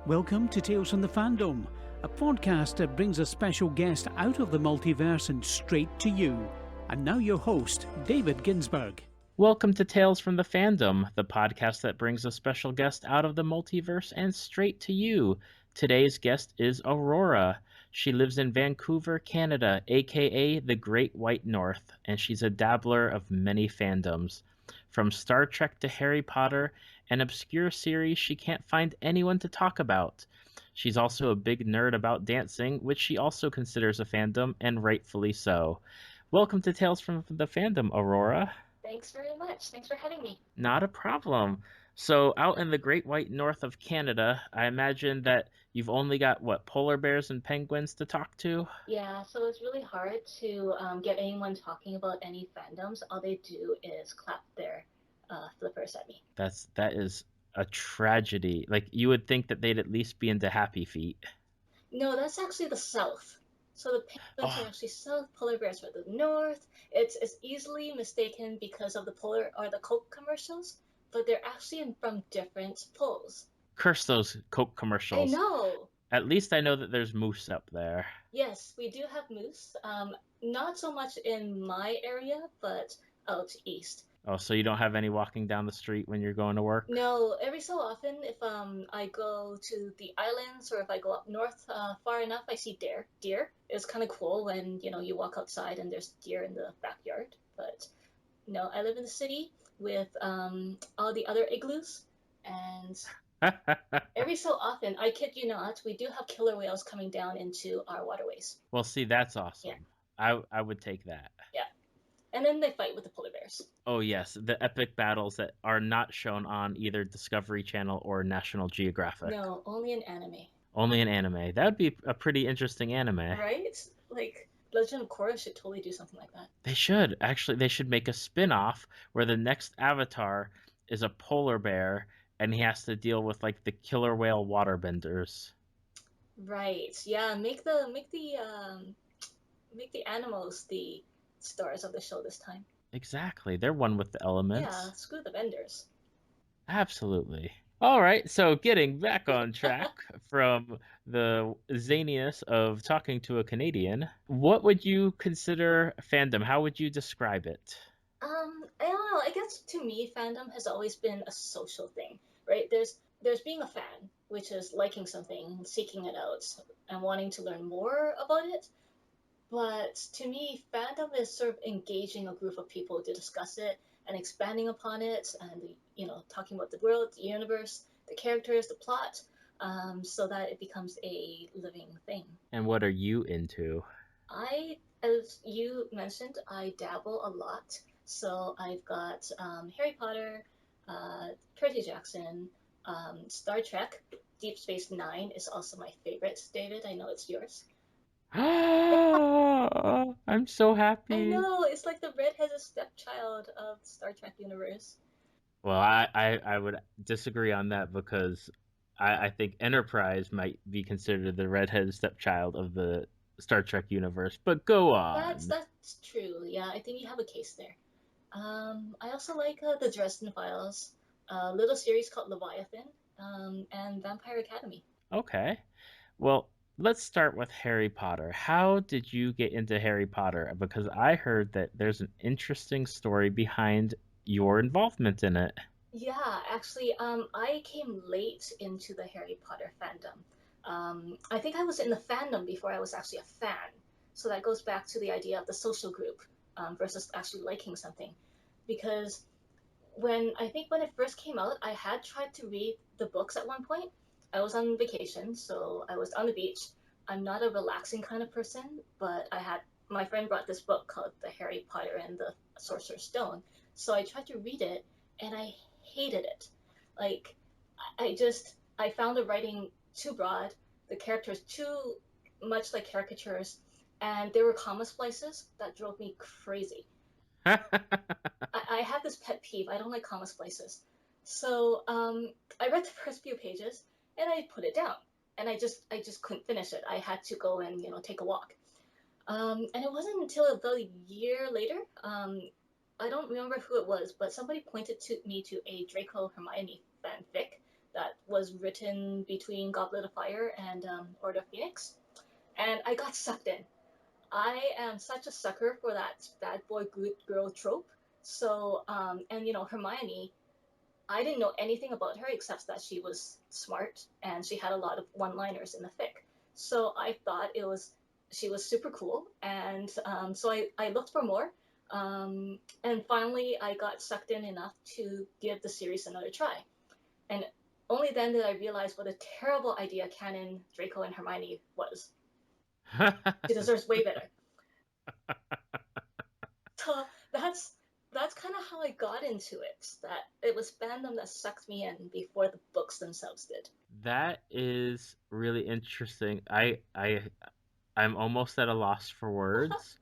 Welcome to Tales from the Fandom, a podcast that brings a special guest out of the multiverse and straight to you. And now your host, David Ginsburg. Welcome to Tales from the Fandom, the podcast that brings a special guest out of the multiverse and straight to you. Today's guest is Aurora. She lives in Vancouver, Canada, aka the Great White North, and she's a dabbler of many fandoms. From Star Trek to Harry Potter, an obscure series she can't find anyone to talk about. She's also a big nerd about dancing, which she also considers a fandom, and rightfully so. Welcome to Tales from the Fandom, Aurora. Thanks very much. Thanks for having me. Not a problem. So out in the Great White North of Canada, I imagine that you've only got, polar bears and penguins to talk to? Yeah, so it's really hard to get anyone talking about any fandoms. All they do is clap their flippers at me. That is a tragedy. Like, you would think that they'd at least be into Happy Feet. No, that's actually the south. So the penguins are actually south, polar bears are the north. It's easily mistaken because of the Coke commercials, but they're actually from different poles. Curse those Coke commercials. I know. At least I know that there's moose up there. Yes, we do have moose. Not so much in my area, but out east. Oh, so you don't have any walking down the street when you're going to work? No, every so often, if I go to the islands or if I go up north far enough, I see deer. It's kind of cool when, you walk outside and there's deer in the backyard. But, no, I live in the city with all the other igloos. And every so often, I kid you not, we do have killer whales coming down into our waterways. Well, see, that's awesome. Yeah. I would take that. Yeah. And then they fight with the polar bears. Oh, yes. The epic battles that are not shown on either Discovery Channel or National Geographic. No, only in anime. Only in anime. That would be a pretty interesting anime. Right? Like, Legend of Korra should totally do something like that. They should. Actually, they should make a spin-off where the next avatar is a polar bear and he has to deal with, the killer whale waterbenders. Right. Yeah, make the animals the stars of the show this time. Exactly. They're one with the elements. Yeah, screw the benders. Absolutely. All right, so getting back on track from the zaniness of talking to a Canadian, what would you consider fandom? How would you describe it? I don't know. I guess to me, fandom has always been a social thing, right? There's being a fan, which is liking something, seeking it out, and wanting to learn more about it. But to me, fandom is sort of engaging a group of people to discuss it and expanding upon it and, talking about the world, the universe, the characters, the plot, so that it becomes a living thing. And what are you into? As you mentioned, I dabble a lot. So I've got Harry Potter, Percy Jackson, Star Trek, Deep Space Nine is also my favorite. David, I know it's yours. I'm so happy. I know, it's like the redheaded stepchild of the Star Trek universe. Well, I would disagree on that because I think Enterprise might be considered the redheaded stepchild of the Star Trek universe, but go on. That's true, yeah, I think you have a case there. I also like the Dresden Files, a little series called Leviathan, and Vampire Academy. Okay, well, let's start with Harry Potter. How did you get into Harry Potter? Because I heard that there's an interesting story behind your involvement in it. Yeah, actually, I came late into the Harry Potter fandom. I think I was in the fandom before I was actually a fan. So that goes back to the idea of the social group versus actually liking something. Because when it first came out, I had tried to read the books at one point. I was on vacation, so I was on the beach. I'm not a relaxing kind of person, but my friend brought this book called The Harry Potter and the Sorcerer's Stone. So I tried to read it, and I hated it. Like, I found the writing too broad, the characters too much like caricatures, and there were comma splices that drove me crazy. I have this pet peeve. I don't like comma splices. So I read the first few pages, and I put it down. And I just couldn't finish it. I had to go and, take a walk. And it wasn't until about a year later, I don't remember who it was, but somebody pointed me to a Draco Hermione fanfic that was written between Goblet of Fire and Order of Phoenix, and I got sucked in. I am such a sucker for that bad boy good girl trope. So, and Hermione, I didn't know anything about her except that she was smart and she had a lot of one-liners in the fic. So I thought she was super cool, and so I looked for more, and finally I got sucked in enough to give the series another try. And only then did I realize what a terrible idea canon Draco and Hermione was. She deserves way better. So that's kind of how I got into it. That it was fandom that sucked me in before the books themselves did. That is really interesting. I'm almost at a loss for words.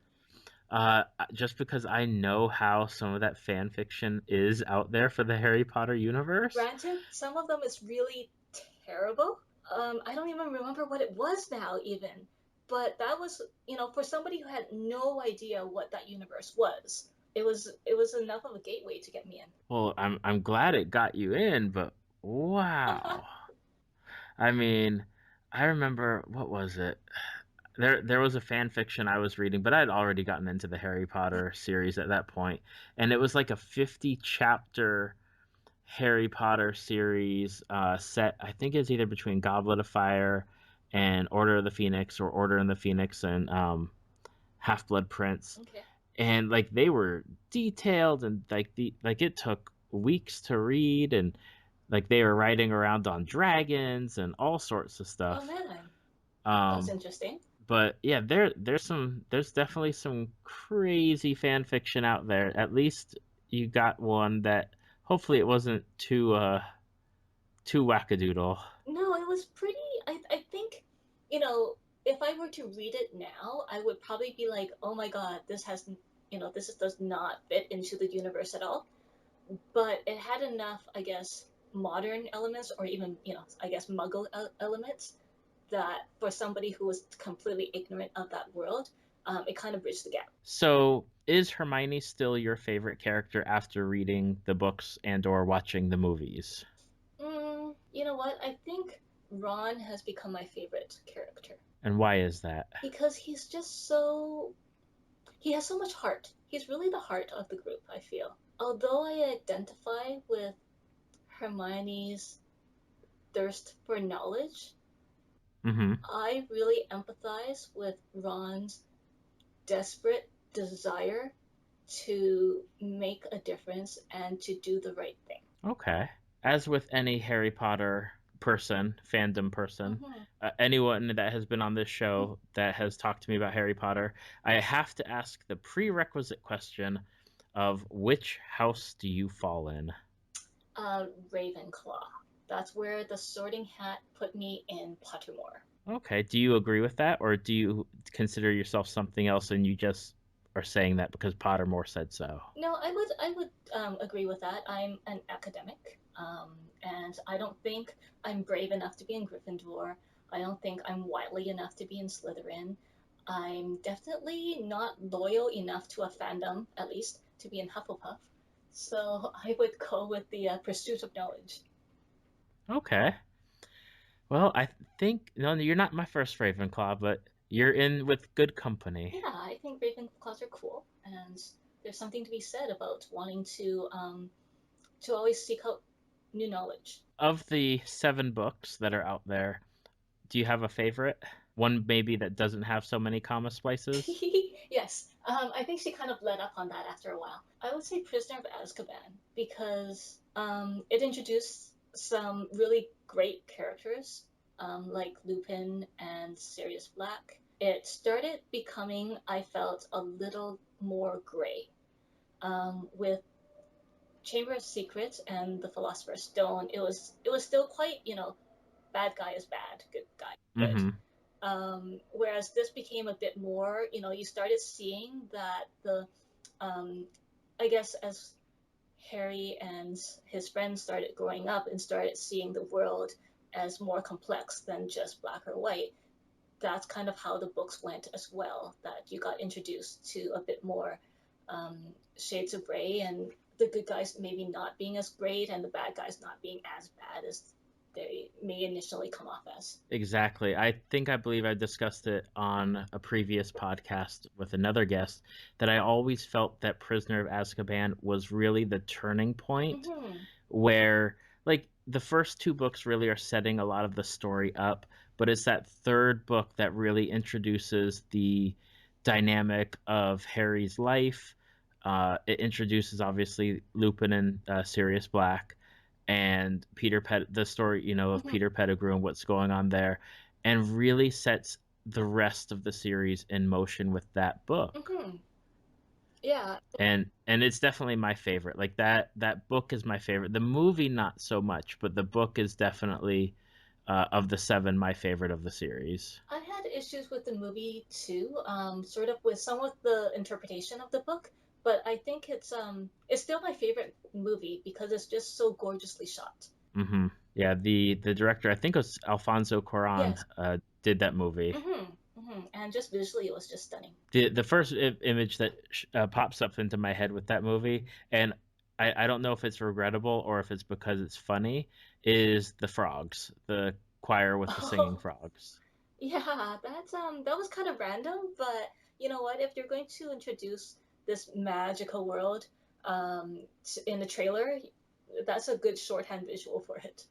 Just because I know how some of that fan fiction is out there for the Harry Potter universe. Granted, some of them is really terrible. I don't even remember what it was now, even. But that was, for somebody who had no idea what that universe was, it was enough of a gateway to get me in. Well, I'm glad it got you in, but wow. I mean, I remember, what was it? There was a fan fiction I was reading, but I had already gotten into the Harry Potter series at that point, and it was like a 50 chapter Harry Potter series set. I think it's either between Goblet of Fire and Order of the Phoenix, or Order and the Phoenix and Half Blood Prince. Okay. And like they were detailed, and like it took weeks to read, and like they were riding around on dragons and all sorts of stuff. Oh man, that's interesting. But yeah, there's definitely some crazy fan fiction out there. At least you got one that hopefully it wasn't too wackadoodle. No, it was pretty. I think, if I were to read it now, I would probably be like, oh my god, this does not fit into the universe at all. But it had enough, I guess, modern elements, or even, I guess, muggle elements, that for somebody who was completely ignorant of that world, it kind of bridged the gap. So is Hermione still your favorite character after reading the books and or watching the movies? You know what? I think Ron has become my favorite character. And why is that? Because he has so much heart. He's really the heart of the group, I feel. Although I identify with Hermione's thirst for knowledge, I really empathize with Ron's desperate desire to make a difference and to do the right thing. Okay. As with any Harry Potter fandom person, anyone that has been on this show that has talked to me about Harry Potter, I have to ask the prerequisite question of which house do you fall in? Ravenclaw. That's where the Sorting Hat put me in Pottermore. Okay. Do you agree with that, or do you consider yourself something else and you just are saying that because Pottermore said so? No, I would agree with that. I'm an academic, and I don't think I'm brave enough to be in Gryffindor. I don't think I'm wily enough to be in Slytherin. I'm definitely not loyal enough to a fandom, at least, to be in Hufflepuff. So I would go with the pursuit of knowledge. Okay. Well, I think no, you're not my first Ravenclaw, but you're in with good company. Yeah, I think Ravenclaws are cool, and there's something to be said about wanting to always seek out new knowledge. Of the 7 books that are out there, do you have a favorite? One maybe that doesn't have so many comma splices? Yes, I think she kind of let up on that after a while. I would say Prisoner of Azkaban, because it introduced some really great characters, like Lupin and Sirius Black. It started becoming, I felt, a little more gray. With Chamber of Secrets and the Philosopher's Stone, it was still quite, bad guy is bad, good guy good. Whereas this became a bit more, you started seeing that I guess as Harry and his friends started growing up and started seeing the world as more complex than just black or white, that's kind of how the books went as well, that you got introduced to a bit more shades of gray, and the good guys maybe not being as great and the bad guys not being as bad as they may initially come off as. Exactly. I believe I discussed it on a previous podcast with another guest that I always felt that Prisoner of Azkaban was really the turning point where, like, the first two books really are setting a lot of the story up, but it's that third book that really introduces the dynamic of Harry's life. It introduces, obviously, Lupin and Sirius Black, and the story, of Peter Pettigrew and what's going on there, and really sets the rest of the series in motion with that book. Yeah. And it's definitely my favorite. Like, that book is my favorite. The movie, not so much, but the book is definitely, of the 7, my favorite of the series. I had issues with the movie too, sort of with some of the interpretation of the book, but I think it's still my favorite movie because it's just so gorgeously shot. Mm-hmm. Yeah, the director, I think it was Alfonso Cuarón, Yes. did that movie. And just visually, it was just stunning. The first image that pops up into my head with that movie, and I don't know if it's regrettable or if it's because it's funny, is the frogs, the choir with the singing frogs. Yeah, that was kind of random, but you know what? If you're going to introduce this magical world in the trailer, that's a good shorthand visual for it.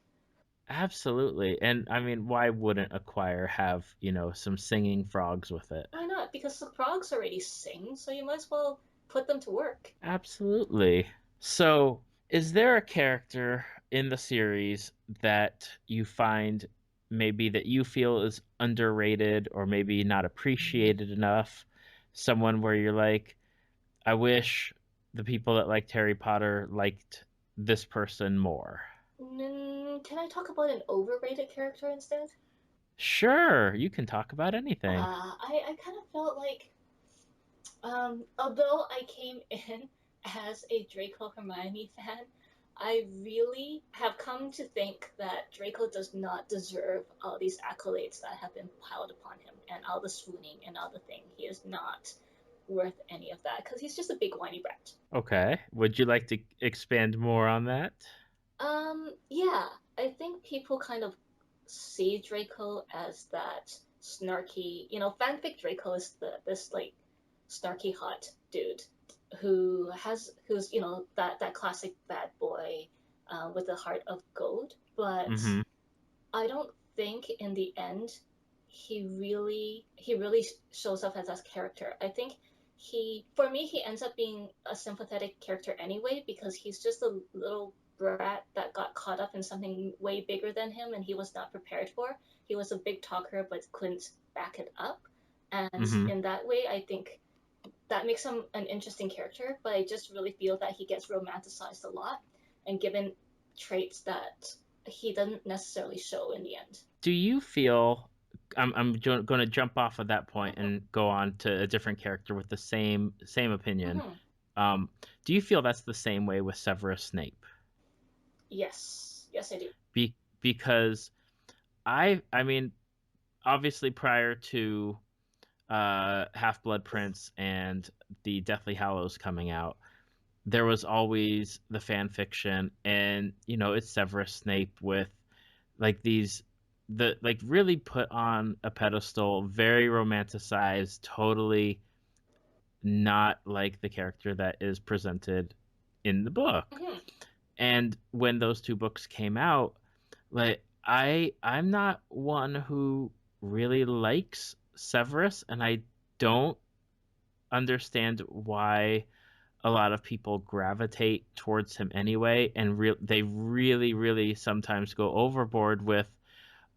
Absolutely. And I mean, why wouldn't a choir have, some singing frogs with it? Why not? Because the frogs already sing, so you might as well put them to work. Absolutely. So, is there a character in the series that you find maybe that you feel is underrated or maybe not appreciated enough? Someone where you're like, I wish the people that liked Harry Potter liked this person more. Can I talk about an overrated character instead? Sure, you can talk about anything. I kind of felt like, although I came in as a Draco Hermione fan, I really have come to think that Draco does not deserve all these accolades that have been piled upon him and all the swooning and all the thing. He is not worth any of that because he's just a big whiny brat. Okay. Would you like to expand more on that? Yeah, I think people kind of see Draco as that snarky, fanfic Draco is this like snarky hot dude who's that classic bad boy with a heart of gold, but I don't think in the end he really shows up as that character. I think for me he ends up being a sympathetic character anyway because he's just a little brat that got caught up in something way bigger than him and he was not prepared for. He was a big talker but couldn't back it up. And in that way, I think that makes him an interesting character, but I just really feel that he gets romanticized a lot and given traits that he doesn't necessarily show in the end. Do you feel I'm going to jump off of that point and go on to a different character with the same opinion. Do you feel that's the same way with Severus Snape? Yes, I do. Because I mean, obviously prior to Half-Blood Prince and the Deathly Hallows coming out, there was always the fan fiction, and it's Severus Snape with like really put on a pedestal, very romanticized, totally not like the character that is presented in the book. And when those two books came out, like I'm not one who really likes Severus, and I don't understand why a lot of people gravitate towards him anyway, and they really, really sometimes go overboard with,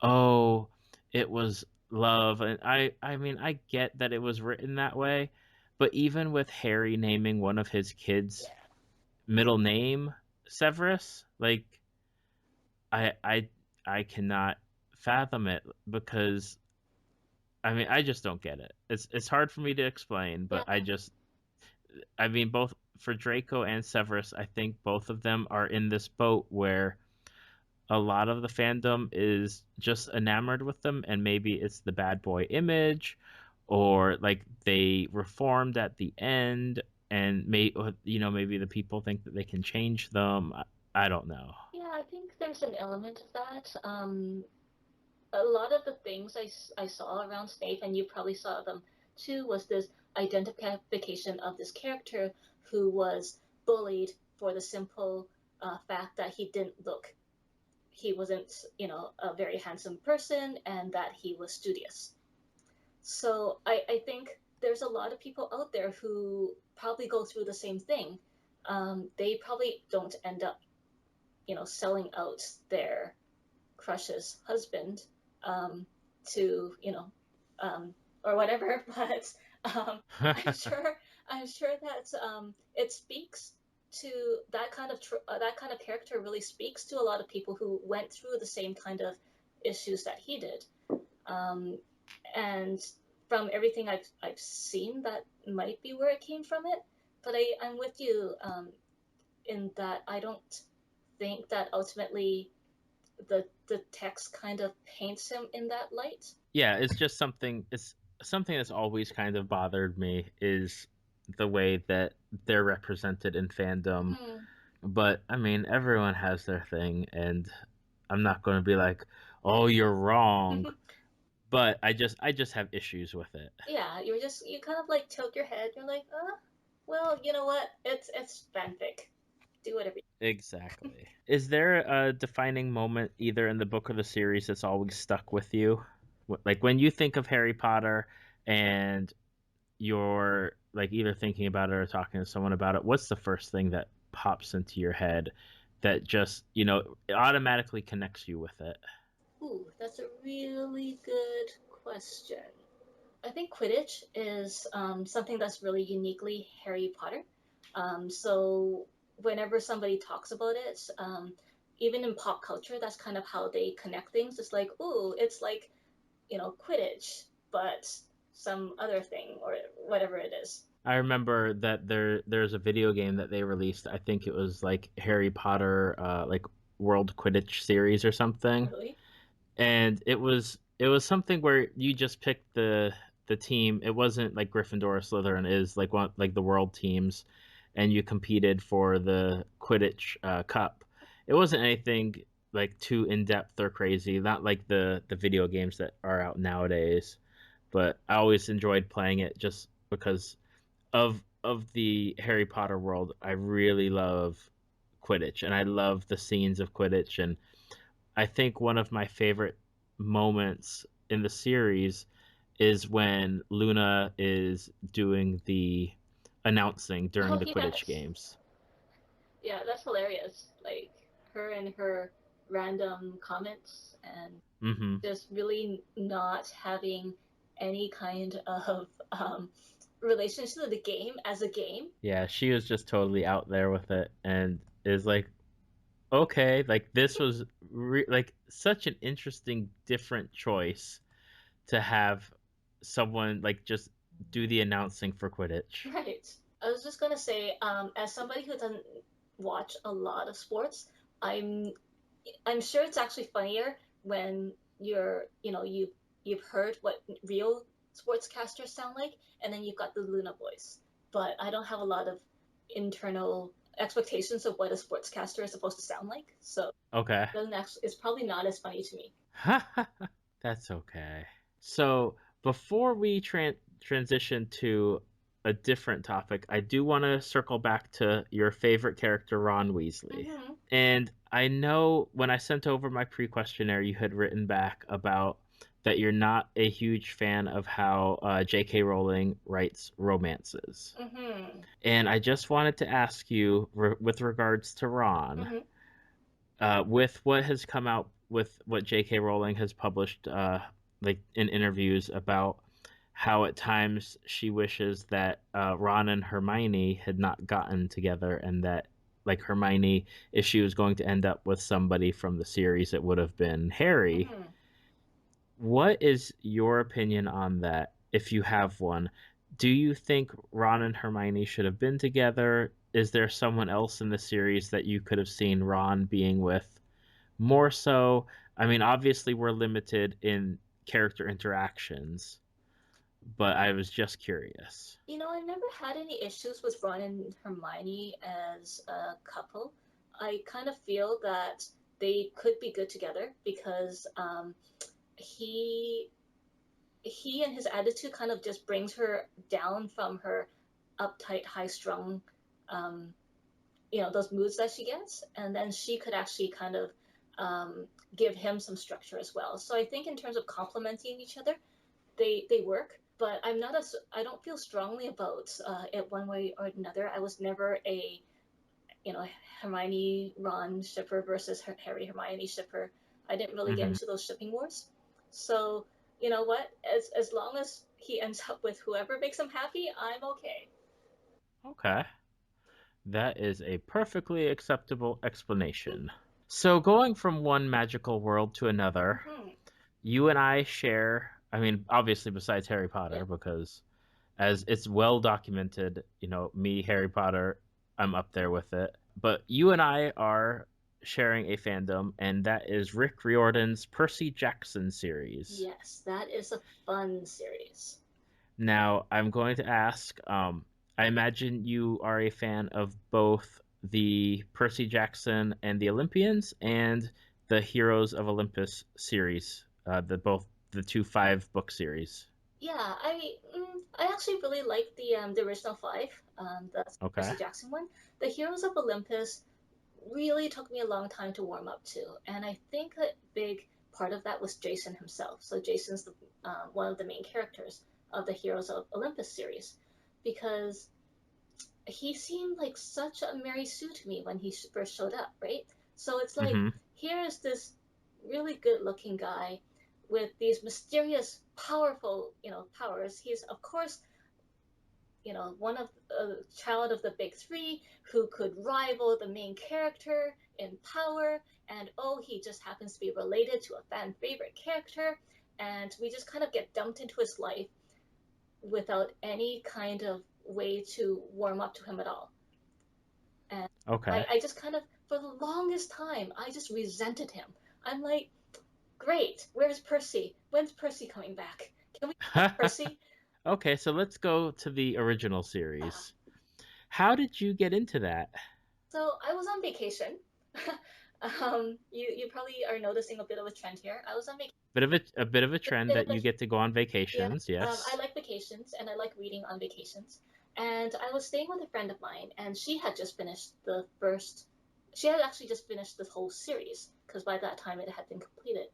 oh, it was love. And I mean, I get that it was written that way, but even with Harry naming one of his kids' middle name Severus, like, I cannot fathom it because I mean, I just don't get it. It's hard for me to explain, but I mean, both for Draco and Severus, I think both of them are in this boat where a lot of the fandom is just enamored with them, and maybe it's the bad boy image, or like they reformed at the end, and maybe the people think that they can change them. I don't know. Yeah, I think there's an element of that. A lot of the things I saw around Snape, and you probably saw them too, was this identification of this character who was bullied for the simple fact that he wasn't, a very handsome person, and that he was studious. So I think there's a lot of people out there who probably go through the same thing. They probably don't end up, selling out their crush's husband to, or whatever. But I'm sure that it speaks to that kind of character really speaks to a lot of people who went through the same kind of issues that he did. And from everything I've seen, that might be where it came from it. But I'm with you in that I don't think that ultimately the text kind of paints him in that light. Yeah, it's just something. It's something that's always kind of bothered me is the way that they're represented in fandom. Mm. But I mean, everyone has their thing, and I'm not going to be like, "Oh, you're wrong." But I just have issues with it. Yeah, you kind of like tilt your head. You're like, well, you know what? It's fanfic. Do whatever. Exactly. Is there a defining moment either in the book or the series that's always stuck with you? Like when you think of Harry Potter and you're like either thinking about it or talking to someone about it, what's the first thing that pops into your head that just, automatically connects you with it? Ooh, that's a really good question. I think Quidditch is something that's really uniquely Harry Potter. So whenever somebody talks about it, even in pop culture, that's kind of how they connect things. It's like, ooh, it's like, Quidditch, but some other thing or whatever it is. I remember that there's a video game that they released. I think it was like Harry Potter, like World Quidditch series or something. Really? And it was something where you just picked the team. It wasn't like Gryffindor or Slytherin. It is like one like the world teams, and you competed for the Quidditch Cup. It wasn't anything like too in depth or crazy. Not like the video games that are out nowadays. But I always enjoyed playing it just because of the Harry Potter world. I really love Quidditch, and I love the scenes of Quidditch. And I think one of my favorite moments in the series is when Luna is doing the announcing during Oh, the Quidditch yes. games. Yeah, that's hilarious. Like her and her random comments and Mm-hmm. just really not having any kind of relationship to the game as a game. Yeah, she was just totally out there with it, and is like, okay, like this was like such an interesting, different choice to have someone like just do the announcing for Quidditch. Right. I was just gonna say, as somebody who doesn't watch a lot of sports, I'm I'm sure it's actually funnier when you've heard what real sportscasters sound like, and then you've got the Luna voice. But I don't have a lot of internal expectations of what a sportscaster is supposed to sound like, so Okay. it doesn't actually, it's probably not as funny to me. That's okay. So before we transition to a different topic, I do want to circle back to your favorite character, Ron Weasley. Mm-hmm. And I know when I sent over my pre-questionnaire, you had written back about that you're not a huge fan of how J.K. Rowling writes romances. Mm-hmm. And I just wanted to ask you, with regards to Ron, with what has come out with what J.K. Rowling has published, like in interviews about how at times she wishes that Ron and Hermione had not gotten together, and that like Hermione, if she was going to end up with somebody from the series, it would have been Harry. Mm-hmm. What is your opinion on that, if you have one? Do you think Ron and Hermione should have been together? Is there someone else in the series that you could have seen Ron being with more so? I mean, obviously, we're limited in character interactions, but I was just curious. I've never had any issues with Ron and Hermione as a couple. I kind of feel that they could be good together because he and his attitude kind of just brings her down from her uptight, high-strung, um, those moods that she gets, and then she could actually kind of give him some structure as well. So I think in terms of complementing each other, they work. But I don't feel strongly about it one way or another. I was never a Hermione Ron shipper versus Harry Hermione shipper. I didn't really get Mm-hmm. into those shipping wars. So you know what? As long as he ends up with whoever makes him happy, I'm okay. Okay. That is a perfectly acceptable explanation. So, going from one magical world to another, Mm-hmm. you and I share, I mean, obviously, besides Harry Yeah. Potter, because as it's well documented, me, Harry Potter, I'm up there with it. But you and I are sharing a fandom, and that is Rick Riordan's Percy Jackson series. Yes, that is a fun series. Now, I'm going to ask, I imagine you are a fan of both the Percy Jackson and the Olympians and the Heroes of Olympus series, the two 5-book series. Yeah, I actually really like the original five, the Okay. Percy Jackson one. The Heroes of Olympus really took me a long time to warm up to, and I think a big part of that was Jason himself. So Jason's one of the main characters of the Heroes of Olympus series, because he seemed like such a Mary Sue to me when he first showed up, right? So it's like, Mm-hmm. here is this really good looking guy with these mysterious, powerful, powers. He's, of course, one of a child of the big three who could rival the main character in power. And oh, he just happens to be related to a fan favorite character. And we just kind of get dumped into his life without any kind of way to warm up to him at all. And Okay. I just kind of, for the longest time, I just resented him. I'm like, great, where's Percy? When's Percy coming back? Can we have Percy? Okay, so let's go to the original Uh, series. How did you get into that? so I was on vacation. You probably are noticing a bit of a trend here. I was on vacation. A bit of a A trend bit of that a you get to go on Yeah. vacations, I yes. like vacations and I like reading on vacations. And I was staying with a friend of mine, and she had just finished the first. She had actually just finished the whole series because by that time it had been completed.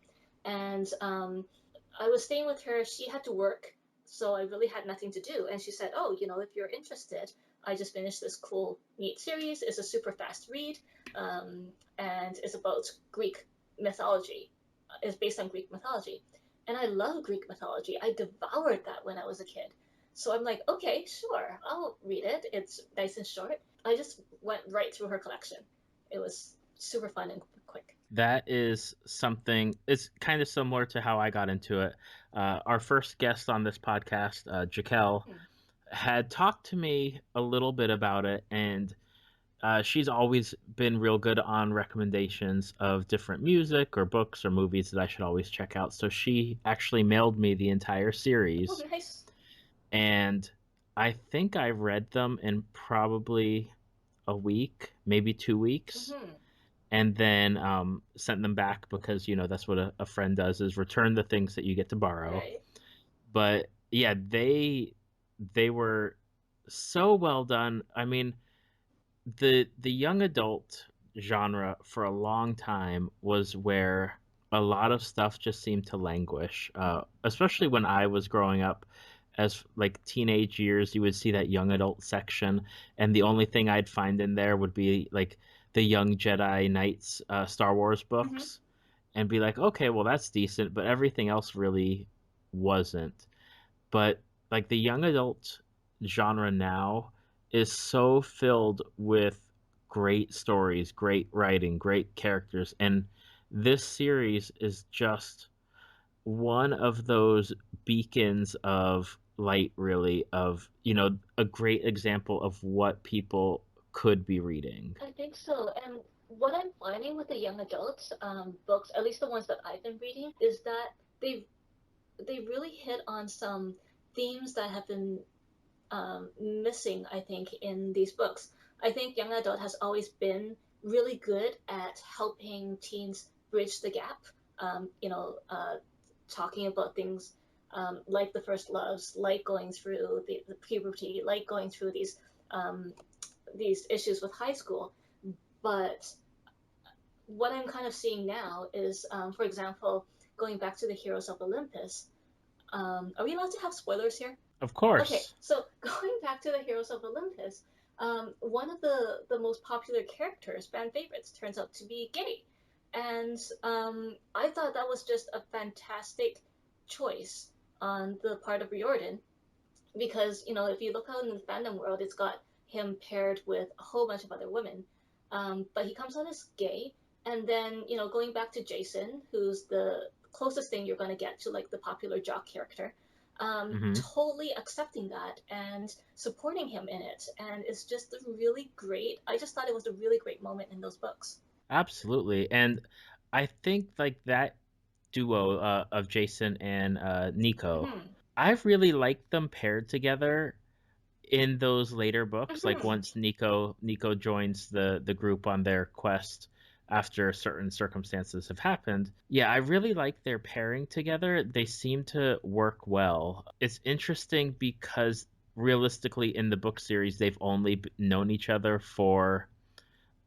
And I was staying with her. She had to work, so I really had nothing to do. And she said, "Oh, if you're interested, I just finished this cool, neat series. It's a super fast read, and it's about Greek mythology. It's based on Greek mythology." And I love Greek mythology. I devoured that when I was a kid. So I'm like, okay, sure, I'll read it. It's nice and short. I just went right through her collection. It was super fun and quick. That is something, it's kind of similar to how I got into it. Our first guest on this podcast, Jaquel, Hmm. had talked to me a little bit about it, and she's always been real good on recommendations of different music or books or movies that I should always check out. So she actually mailed me the entire Oh, series, nice. and I think I read them in probably a week, maybe 2 weeks, Mm-hmm. and then sent them back because that's what a friend does, is return the things that you get to borrow. Right. But yeah, they were so well done. I mean, the young adult genre for a long time was where a lot of stuff just seemed to languish, especially when I was growing up. As like teenage years, you would see that young adult section, and the only thing I'd find in there would be like the Young Jedi Knights Star Wars Mm-hmm. books, and be like, okay, well, that's decent, but everything else really wasn't. But like the young adult genre now is so filled with great stories, great writing, great characters, and this series is just one of those beacons of light, really, of a great example of what people could be reading. I think so. And what I'm finding with the young adults books, at least the ones that I've been reading, is that they they really hit on some themes that have been missing, I think, in these books. I think young adult has always been really good at helping teens bridge the gap. Talking about things like the first loves, like going through the puberty, like going through these issues with high school. But what I'm kind of seeing now is, for example, going back to the Heroes of Olympus. Are we allowed to have spoilers here? Of Okay, course. so going back to the Heroes of Olympus, one of the most popular characters, fan favorites, turns out to be gay. And I thought that was just a fantastic choice on the part of Riordan, because, if you look out in the fandom world, it's got him paired with a whole bunch of other women. But he comes out as gay, and then, going back to Jason, who's the closest thing you're going to get to like the popular jock character, Hmm. totally accepting that and supporting him in it. And it's just a really great, I just thought it was a really great moment in those books. Absolutely. And I think like that duo of Jason and Nico, Mm-hmm. I really liked them paired together in those later books. Like Mm-hmm. once Nico joins the group on their quest after certain circumstances have happened. Yeah, I really like their pairing together. They seem to work well. It's interesting because realistically in the book series they've only known each other for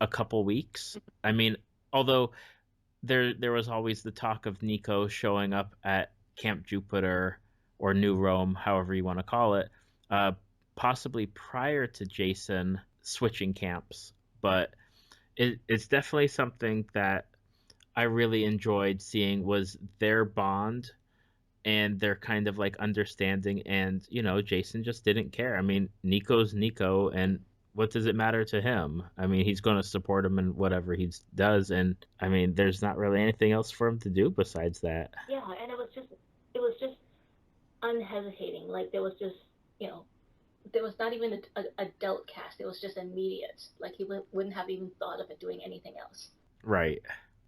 a couple weeks. I mean, although there was always the talk of Nico showing up at Camp Jupiter or New Rome, however you want to call it, uh, possibly prior to Jason switching camps. But it's definitely something that I really enjoyed seeing was their bond and their kind of like understanding. And Jason just didn't care. I mean, Nico's Nico, and what does it matter to him? I mean, he's going to support him in whatever he does, and I mean, there's not really anything else for him to do besides that. Yeah, and it was just unhesitating. Like there was not even a adult cast. It was just immediate. Like he wouldn't have even thought of it doing anything else. Right.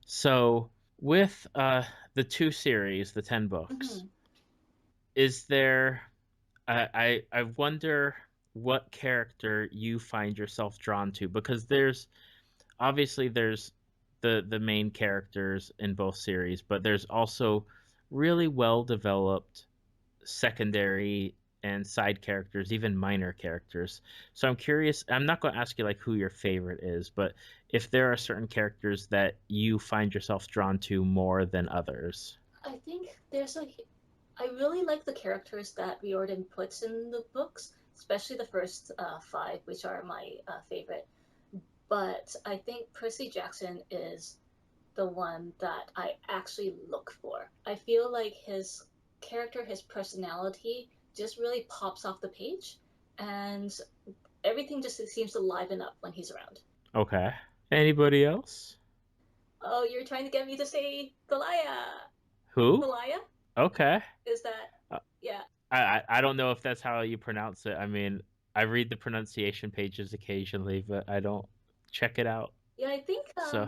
So with the two series, the 10 books, Mm-hmm. is there I wonder what character you find yourself drawn to, because there's the main characters in both series, but there's also really well developed secondary and side characters, even minor characters. So I'm curious, I'm not going to ask you like who your favorite is, but if there are certain characters that you find yourself drawn to more than others. I think I really like the characters that Riordan puts in the books, especially the first five, which are my favorite. But I think Percy Jackson is the one that I actually look for. I feel like his character, his personality just really pops off the page, and everything just seems to liven up when he's around. Okay. Anybody else? Oh, you're trying to get me to say Thalia. Who? Thalia? Okay. Is that, Uh, yeah. I don't know if that's how you pronounce it. I mean, I read the pronunciation pages occasionally, but I don't check it out. Yeah, I think, So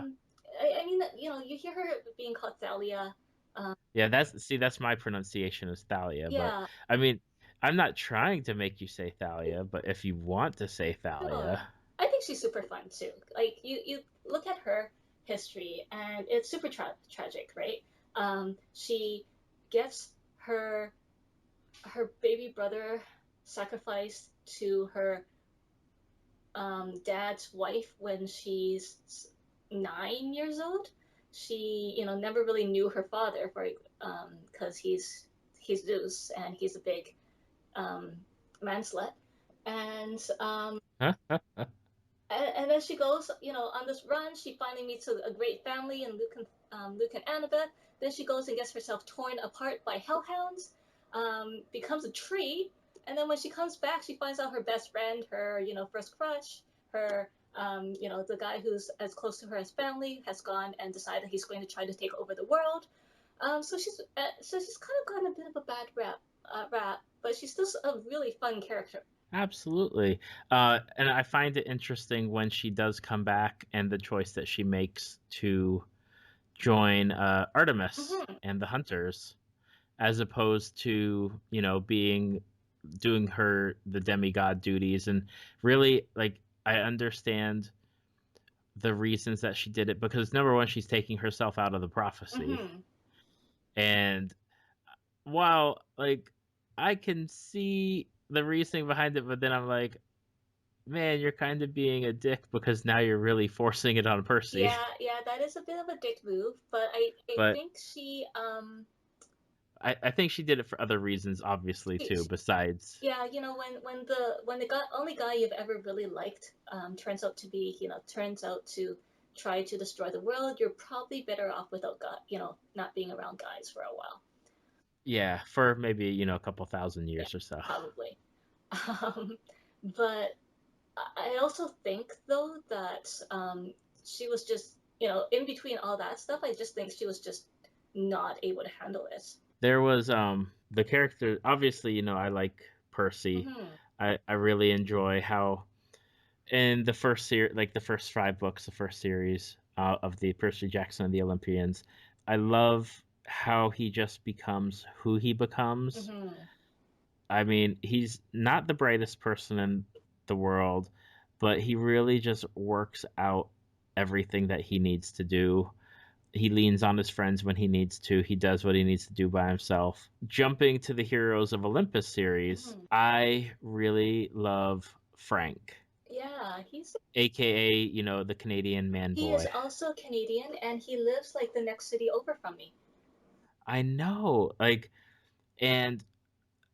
I mean, you hear her being called Thalia. Um, yeah, that's my pronunciation is Thalia, but yeah, I mean, I'm not trying to make you say Thalia, but if you want to say sure. Thalia, I think she's super fun too. Like you look at her history, and it's super tragic, right? She gets her baby brother sacrificed to her dad's wife when she's 9 years old. She, never really knew her father for because he's Zeus and he's a big um, man slut. And and then she goes, on this run. She finally meets a great family in Luke and Annabeth. Then she goes and gets herself torn apart by hellhounds, becomes a tree, and then when she comes back, she finds out her best friend, her first crush, her the guy who's as close to her as family, has gone and decided he's going to try to take over the world. So she's kind of gotten a bit of a bad rap, but she's still a really fun character. absolutely. And I find it interesting when she does come back and the choice that she makes to join Artemis Mm-hmm. and the Hunters, as opposed to being doing the demigod duties. And really, like, I understand the reasons that she did it, because number one, she's taking herself out of the prophecy. Mm-hmm. And while like I can see the reasoning behind it, but then I'm like, man, you're kind of being a dick because now you're really forcing it on Percy. Yeah, that is a bit of a dick move, but I But think she I think she did it for other reasons, obviously, she, too, besides. yeah, when the only guy you've ever really liked turns out to be, turns out to try to destroy the world, you're probably better off without guy, not being around guys for a while. Yeah, for maybe, a couple thousand Yeah, years or so. probably. But I also think though that she was just, in between all that stuff, I just think she was just not able to handle it. There was the character, obviously, I like Percy. Hmm. I really enjoy how in the first series, like the first 5 books, the first series of the Percy Jackson and the Olympians, I love how he just becomes who he becomes. Hmm. I mean, he's not the brightest person in the world, but he really just works out everything that he needs to do. He leans on his friends when he needs to. He does what he needs to do by himself. Jumping to the Heroes of Olympus series, Hmm. I really love Frank, Yeah, aka, the Canadian man he is boy. also Canadian and he lives like the next city over from me. I know, like, and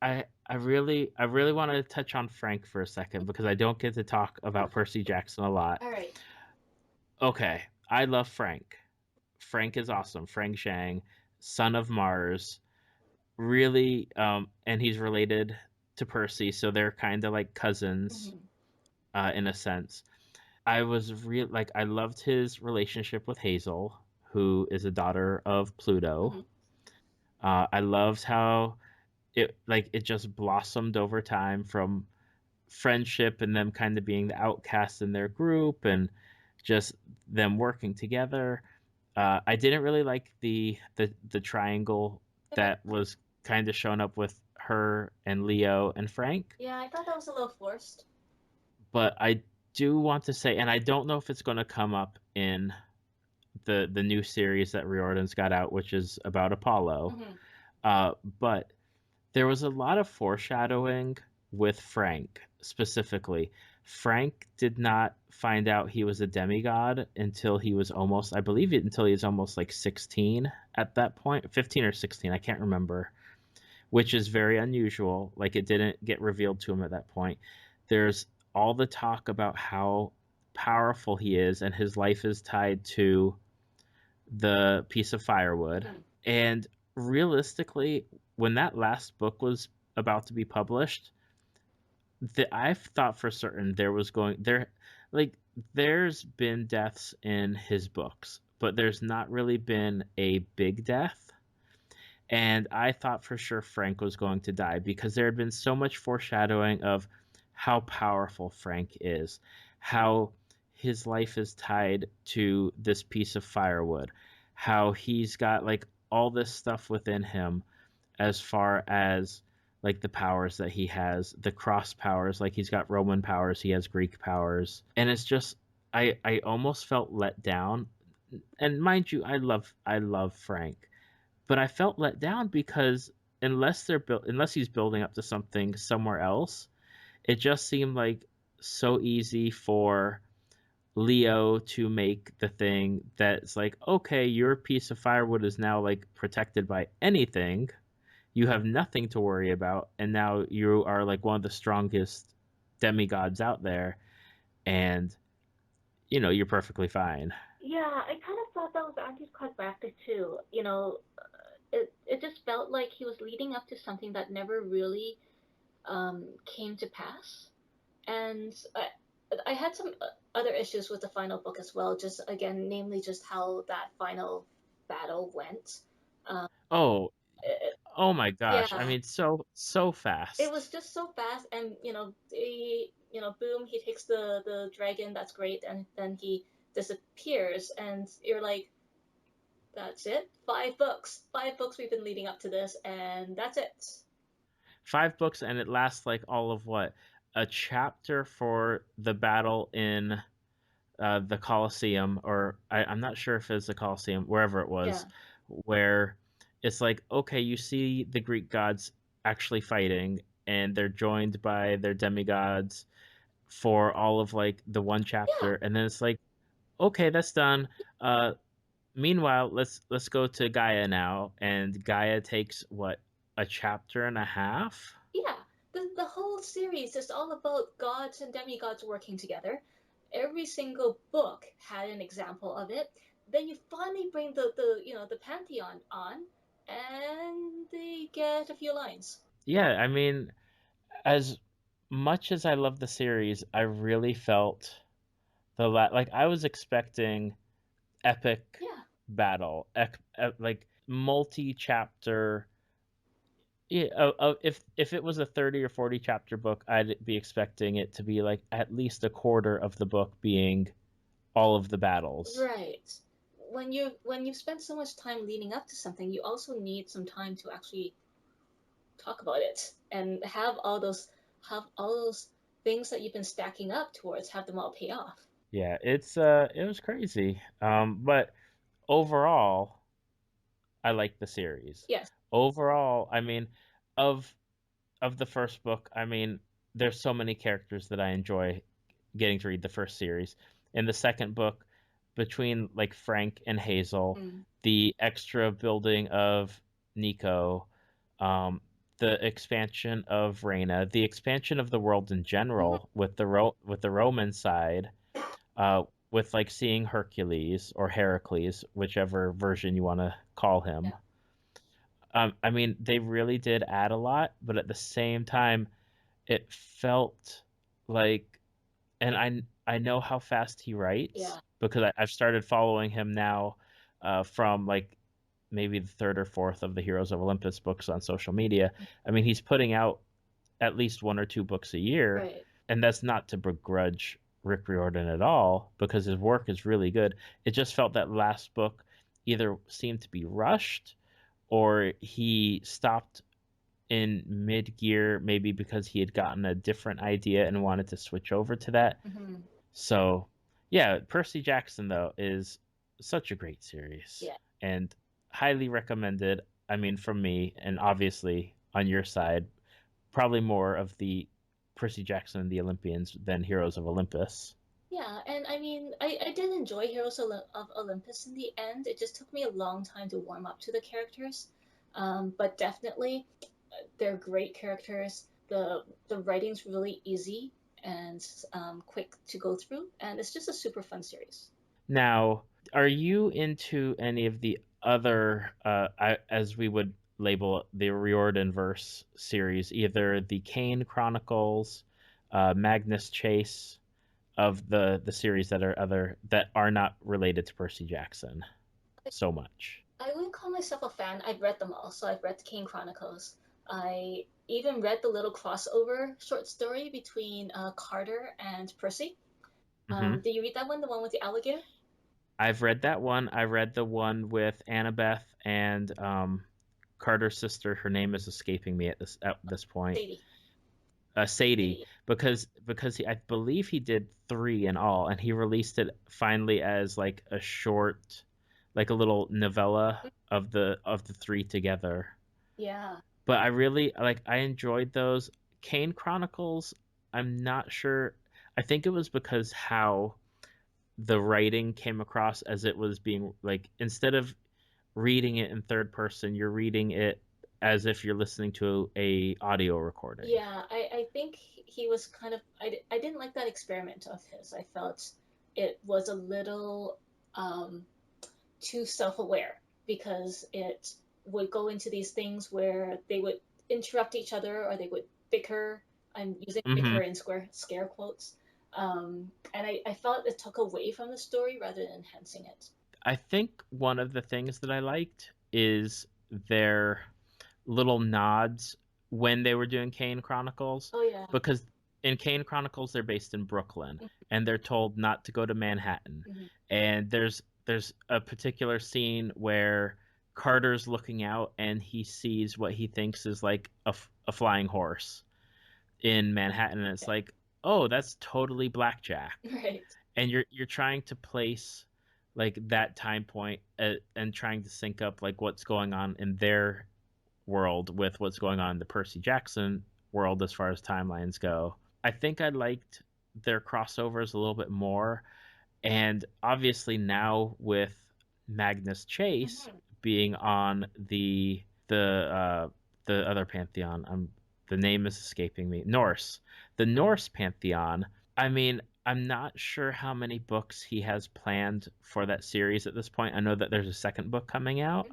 I really want to touch on Frank for a second because I don't get to talk about Percy Jackson a lot. All right. Okay, I love Frank. Frank is awesome. Frank Shang, son of Mars, really, and he's related to Percy, so they're kind of like cousins, Hmm. in a sense. I was real like I loved his relationship with Hazel, who is a daughter of Pluto. Hmm. I loved how it just blossomed over time from friendship and them kind of being the outcasts in their group and just them working together. I didn't really like the triangle that was kind of shown up with her and Leo and Frank, Yeah, I thought that was a little forced. but I do want to say, and I don't know if it's going to come up in the new series that Riordan's got out, which is about Apollo. Hmm. But there was a lot of foreshadowing with Frank specifically. Frank did not find out he was a demigod until he was almost, I believe it, until he was almost like 16 at that point, 15 or 16, I can't remember, which is very unusual. Like it didn't get revealed to him at that point. There's all the talk about how powerful he is, and his life is tied to the piece of firewood. Hmm. And realistically, when that last book was about to be published, I thought for certain there was going there, like there's been deaths in his books, but there's not really been a big death. And I thought for sure Frank was going to die because there had been so much foreshadowing of how powerful Frank is, how his life is tied to this piece of firewood, how he's got like all this stuff within him as far as like the powers that he has, the cross powers, like he's got Roman powers, he has Greek powers. And it's just I almost felt let down. And mind you, I love Frank, but I felt let down because unless he's building up to something somewhere else, it just seemed like so easy for Leo to make the thing that's like, okay, your piece of firewood is now like protected by anything. You have nothing to worry about, and now you are like one of the strongest demigods out there, and you're perfectly fine. Yeah, I kind of thought that was anticlimactic too. It just felt like he was leading up to something that never really came to pass. And I had some other issues with the final book as well. Just again, namely, just how that final battle went. Um, Oh, it, oh my gosh! I yeah, mean, so it fast. was just so fast, and boom, he takes the dragon. That's great, and then he disappears, and you're like, that's it. 5 books, 5 books. We've been leading up to this, and that's it. 5 books, and it lasts like all of what, a chapter for the battle in the Colosseum, or I'm not sure if it's the Colosseum, wherever it was, where it's like, okay, you see the Greek gods actually fighting, and they're joined by their demigods for all of like the one chapter, and then it's like, okay, that's done. Meanwhile, let's go to Gaia now, and Gaia takes what, a chapter and a half? Yeah, the whole series is all about gods and demigods working together. Every single book had an example of it. Then you finally bring the pantheon on, and they get a few lines. Yeah, I mean, as much as I love the series, I really felt like I was expecting epic battle, like multi-chapter. Yeah, if it was a 30 or 40 chapter book, I'd be expecting it to be like at least a quarter of the book being all of the battles. Right. When you spend so much time leading up to something, you also need some time to actually talk about it and have all those things that you've been stacking up towards, have them all pay off. Yeah, it was crazy. But overall, I like the series. Yes. Overall, I mean, of the first book, I mean, there's so many characters that I enjoy getting to read the first series. In the second book, between like Frank and Hazel, the extra building of Nico, the expansion of Reina, the expansion of the world in general with the Roman side, with like seeing Hercules or Heracles, whichever version you want to call him. I mean, they really did add a lot, but at the same time, it felt like, and I know how fast he writes because I've started following him now, from like maybe the third or fourth of the Heroes of Olympus books on social media. I mean, he's putting out at least one or two books a year, and that's not to begrudge Rick Riordan at all because his work is really good. It just felt that last book either seemed to be rushed or he stopped in mid gear, maybe because he had gotten a different idea and wanted to switch over to that. So, yeah, Percy Jackson, though, is such a great series and highly recommended. I mean, from me, and obviously on your side, probably more of the Percy Jackson and the Olympians than Heroes of Olympus. Yeah, and I mean, I did enjoy Heroes of Olympus in the end. It just took me a long time to warm up to the characters. But definitely, they're great characters. The writing's really easy and quick to go through, and it's just a super fun series. Now, are you into any of the other, as we would label the Riordanverse series, either the Kane Chronicles, Magnus Chase, of the series that are not related to Percy Jackson so much? I wouldn't call myself a fan. I've read them all. So I've read the Kane Chronicles. I even read the little crossover short story between Carter and Percy. Did you read that one, the one with the alligator? I've read that one. I read the one with Annabeth and Carter's sister. Her name is escaping me at this point. Sadie. Sadie, because I believe he did 3 in all, and he released it finally as like a short, like a little novella of the 3 together. Yeah. But I really I enjoyed those. Kane Chronicles, I'm not sure. I think it was because how the writing came across, as it was being like, instead of reading it in third person, you're reading it as if you're listening to a audio recording. Yeah, I think he was kind of, I didn't like that experiment of his. I felt it was a little too self-aware because it would go into these things where they would interrupt each other or they would bicker. I'm using bicker in scare quotes. And I felt it took away from the story rather than enhancing it. I think one of the things that I liked is their little nods when they were doing Kane Chronicles. Oh yeah. Because in Kane Chronicles they're based in Brooklyn and they're told not to go to Manhattan. And there's a particular scene where Carter's looking out and he sees what he thinks is like a flying horse in Manhattan, and it's like, oh, that's totally Blackjack. Right. and you're trying to place like that time point and trying to sync up like what's going on in their world with what's going on in the Percy Jackson world as far as timelines go. I think I liked their crossovers a little bit more, and obviously now with Magnus Chase being on the other pantheon, the name is escaping me. The Norse pantheon. I mean, I'm not sure how many books he has planned for that series at this point. I know that there's a second book coming out,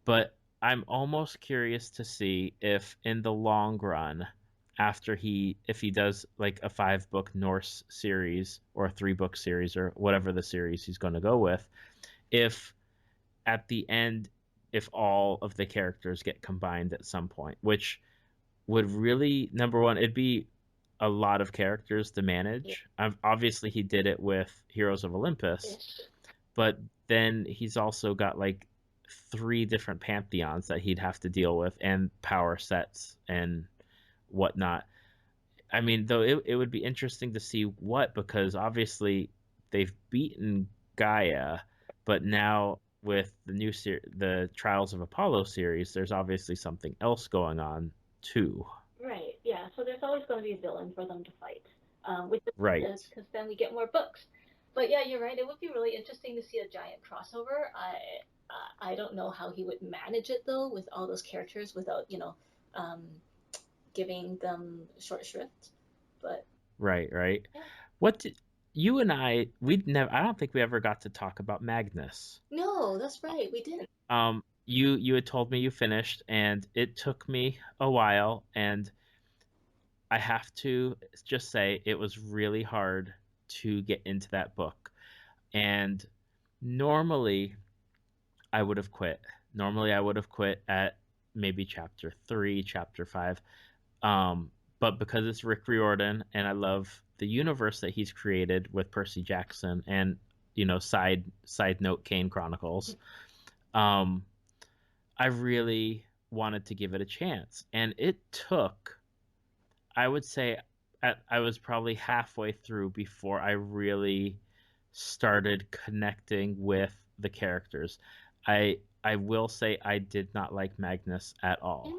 but I'm almost curious to see if in the long run, if he does like a 5-book Norse series or a 3-book series or whatever the series he's going to go with, if at the end, if all of the characters get combined at some point, which would really, number one, it'd be a lot of characters to manage. Obviously, he did it with Heroes of Olympus, but then he's also got like 3 different pantheons that he'd have to deal with and power sets and whatnot. I mean, though it would be interesting to see because obviously they've beaten Gaia, but now with the new the Trials of Apollo series, there's obviously something else going on too. Right. Yeah. So there's always going to be a villain for them to fight, which is right, because then we get more books. But yeah, you're right. It would be really interesting to see a giant crossover. I don't know how he would manage it though with all those characters without um, giving them short shrift. But right. yeah. What did you and I don't think we ever got to talk about Magnus. No, that's right. We didn't. You had told me you finished, and it took me a while, and I have to just say it was really hard to get into that book. And normally I would have quit. Normally I would have quit at maybe chapter 3, chapter 5. But because it's Rick Riordan and I love the universe that he's created with Percy Jackson and side note Kane Chronicles, I really wanted to give it a chance. And it took, I would say, I was probably halfway through before I really started connecting with the characters. I will say I did not like Magnus at all.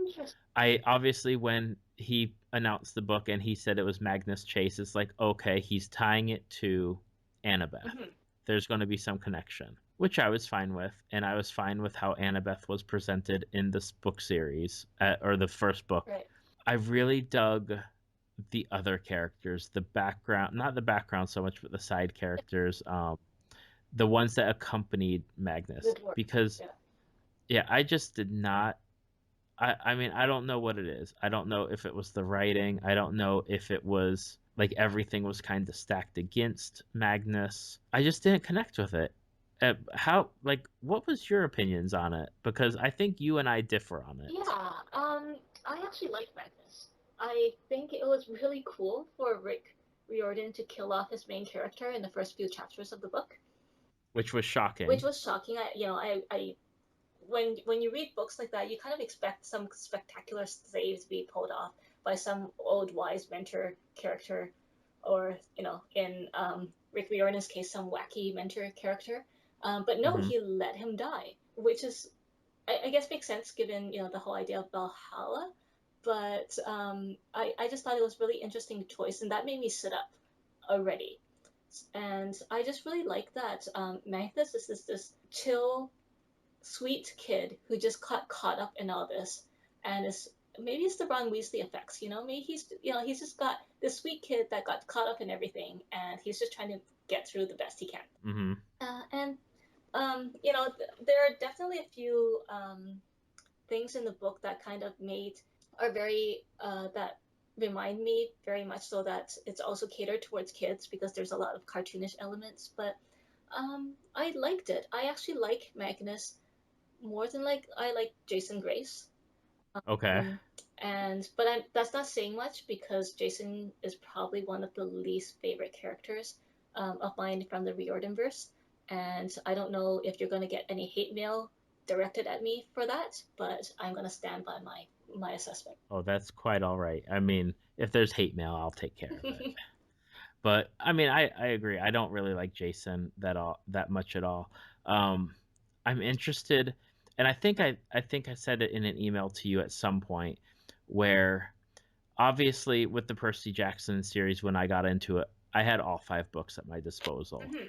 I obviously, when he announced the book and he said it was Magnus Chase, it's like, okay, he's tying it to Annabeth. There's going to be some connection, which I was fine with, and I was fine with how Annabeth was presented in this book series, or the first book. Right. I really dug the other characters, the background, not the background so much, but the side characters, the ones that accompanied Magnus, because I just did not. I mean, I don't know what it is. I don't know if it was the writing. I don't know if it was like everything was kind of stacked against Magnus. I just didn't connect with it. What was your opinions on it? Because I think you and I differ on it. Yeah, I actually liked Magnus. I think it was really cool for Rick Riordan to kill off his main character in the first few chapters of the book. Which was shocking. When you read books like that, you kind of expect some spectacular save to be pulled off by some old wise mentor character, or in Rick Riordan's case, some wacky mentor character. But no, he let him die, which is, I guess, makes sense given the whole idea of Valhalla. But I just thought it was a really interesting choice, and that made me sit up already. And I just really like that Magnus is this chill, sweet kid who just got caught up in all this, and maybe it's the Ron Weasley effects, maybe he's just got this sweet kid that got caught up in everything, and he's just trying to get through the best he can. There are definitely a few things in the book that kind of that remind me very much so that it's also catered towards kids, because there's a lot of cartoonish elements, but I liked it. I actually like Magnus more than I like Jason Grace. Okay. But that's not saying much, because Jason is probably one of the least favorite characters of mine from the Riordanverse, and I don't know if you're going to get any hate mail directed at me for that, but I'm going to stand by my assessment. Oh, that's quite all right. I mean, if there's hate mail, I'll take care of it. But I mean, I agree. I don't really like Jason that much at all. I'm interested, and I think I said it in an email to you at some point, where obviously with the Percy Jackson series, when I got into it, I had all 5 books at my disposal, Hmm.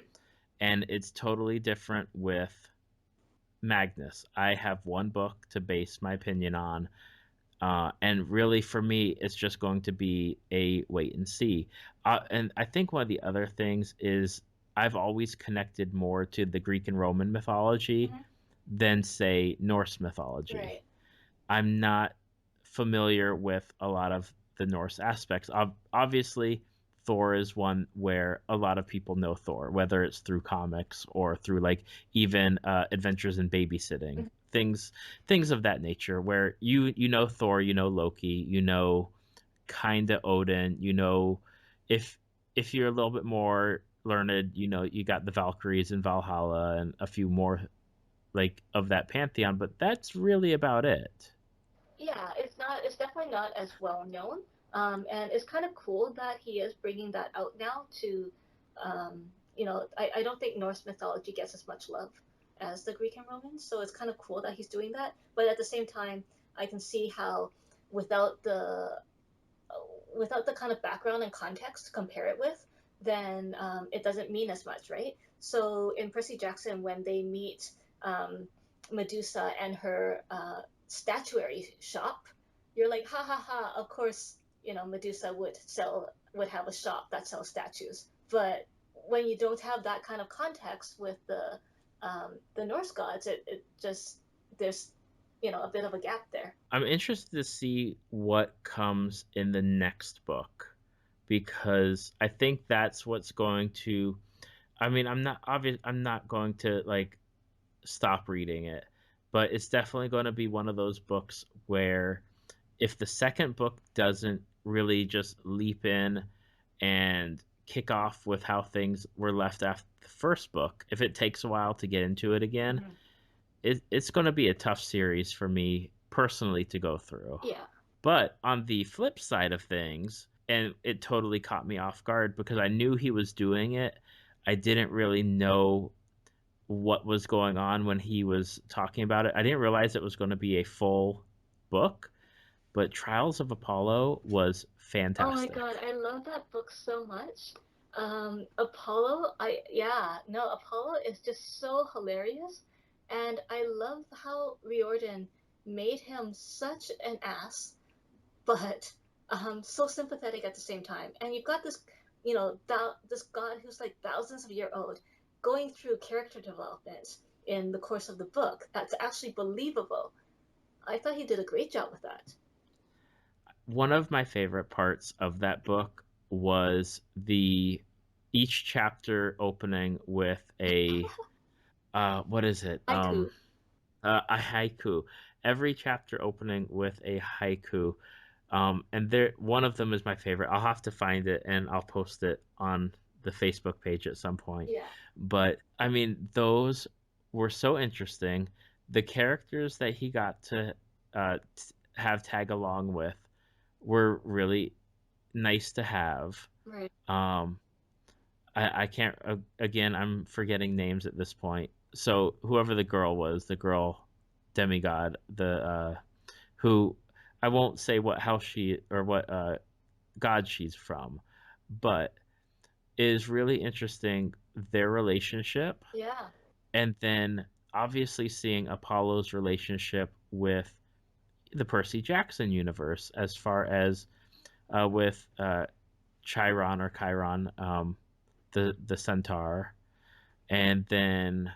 and it's totally different with Magnus. I have one book to base my opinion on, and really, for me, it's just going to be a wait and see. And I think one of the other things is I've always connected more to the Greek and Roman mythology Hmm. than, say, Norse mythology. Right. I'm not familiar with a lot of the Norse aspects. Obviously, Thor is one where a lot of people know Thor, whether it's through comics or through like even Adventures in Babysitting, Mhm. things of that nature, where you know Thor, you know Loki, you know kinda Odin, you know if if you're a little bit more learned, you know you got the Valkyries and Valhalla and a few more like of that pantheon, but that's really about it. Yeah, it's not. It's definitely not as well known. And it's kind of cool that he is bringing that out now to, I don't think Norse mythology gets as much love as the Greek and Romans, so it's kind of cool that he's doing that. But at the same time, I can see how without the without the kind of background and context to compare it with, then it doesn't mean as much, right? So in Percy Jackson, when they meet um, Medusa and her statuary shop, you're like, ha ha ha! Of course, Medusa would have a shop that sells statues. But when you don't have that kind of context with the Norse gods, it just there's a bit of a gap there. I'm interested to see what comes in the next book because I think that's what's going to. I mean, I'm not going to like stop reading it, but it's definitely going to be one of those books where if the second book doesn't really just leap in and kick off with how things were left after the first book, if it takes a while to get into it again, Mm-hmm. it's going to be a tough series for me personally to go through. Yeah. But on the flip side of things, and it totally caught me off guard because I knew he was doing it. I didn't really know what was going on when he was talking about it. I didn't realize it was going to be a full book, but Trials of Apollo was Oh my fantastic. God, I love that book so much. Apollo, yeah, no, Apollo is just so hilarious, and I love how Riordan made him such an ass, but so sympathetic at the same time. And you've got this, this god who's like thousands of year old, going through character development in the course of the book that's actually believable. I thought he did a great job with that. One of my favorite parts of that book was the each chapter opening with a what is it? Haiku. A haiku. Every chapter opening with a haiku. And there, one of them is my favorite. I'll have to find it and I'll post it on the Facebook page at some point. Yeah. But I mean, those were so interesting. The characters that he got to have tag along with were really nice to have. Right. Um, I can't, again, I'm forgetting names at this point. So whoever the girl was, the girl demigod, who I won't say what house she or what god she's from, but it is really interesting their relationship, Yeah. and then obviously seeing Apollo's relationship with the Percy Jackson universe, as far as with Chiron or Chiron, the centaur, and then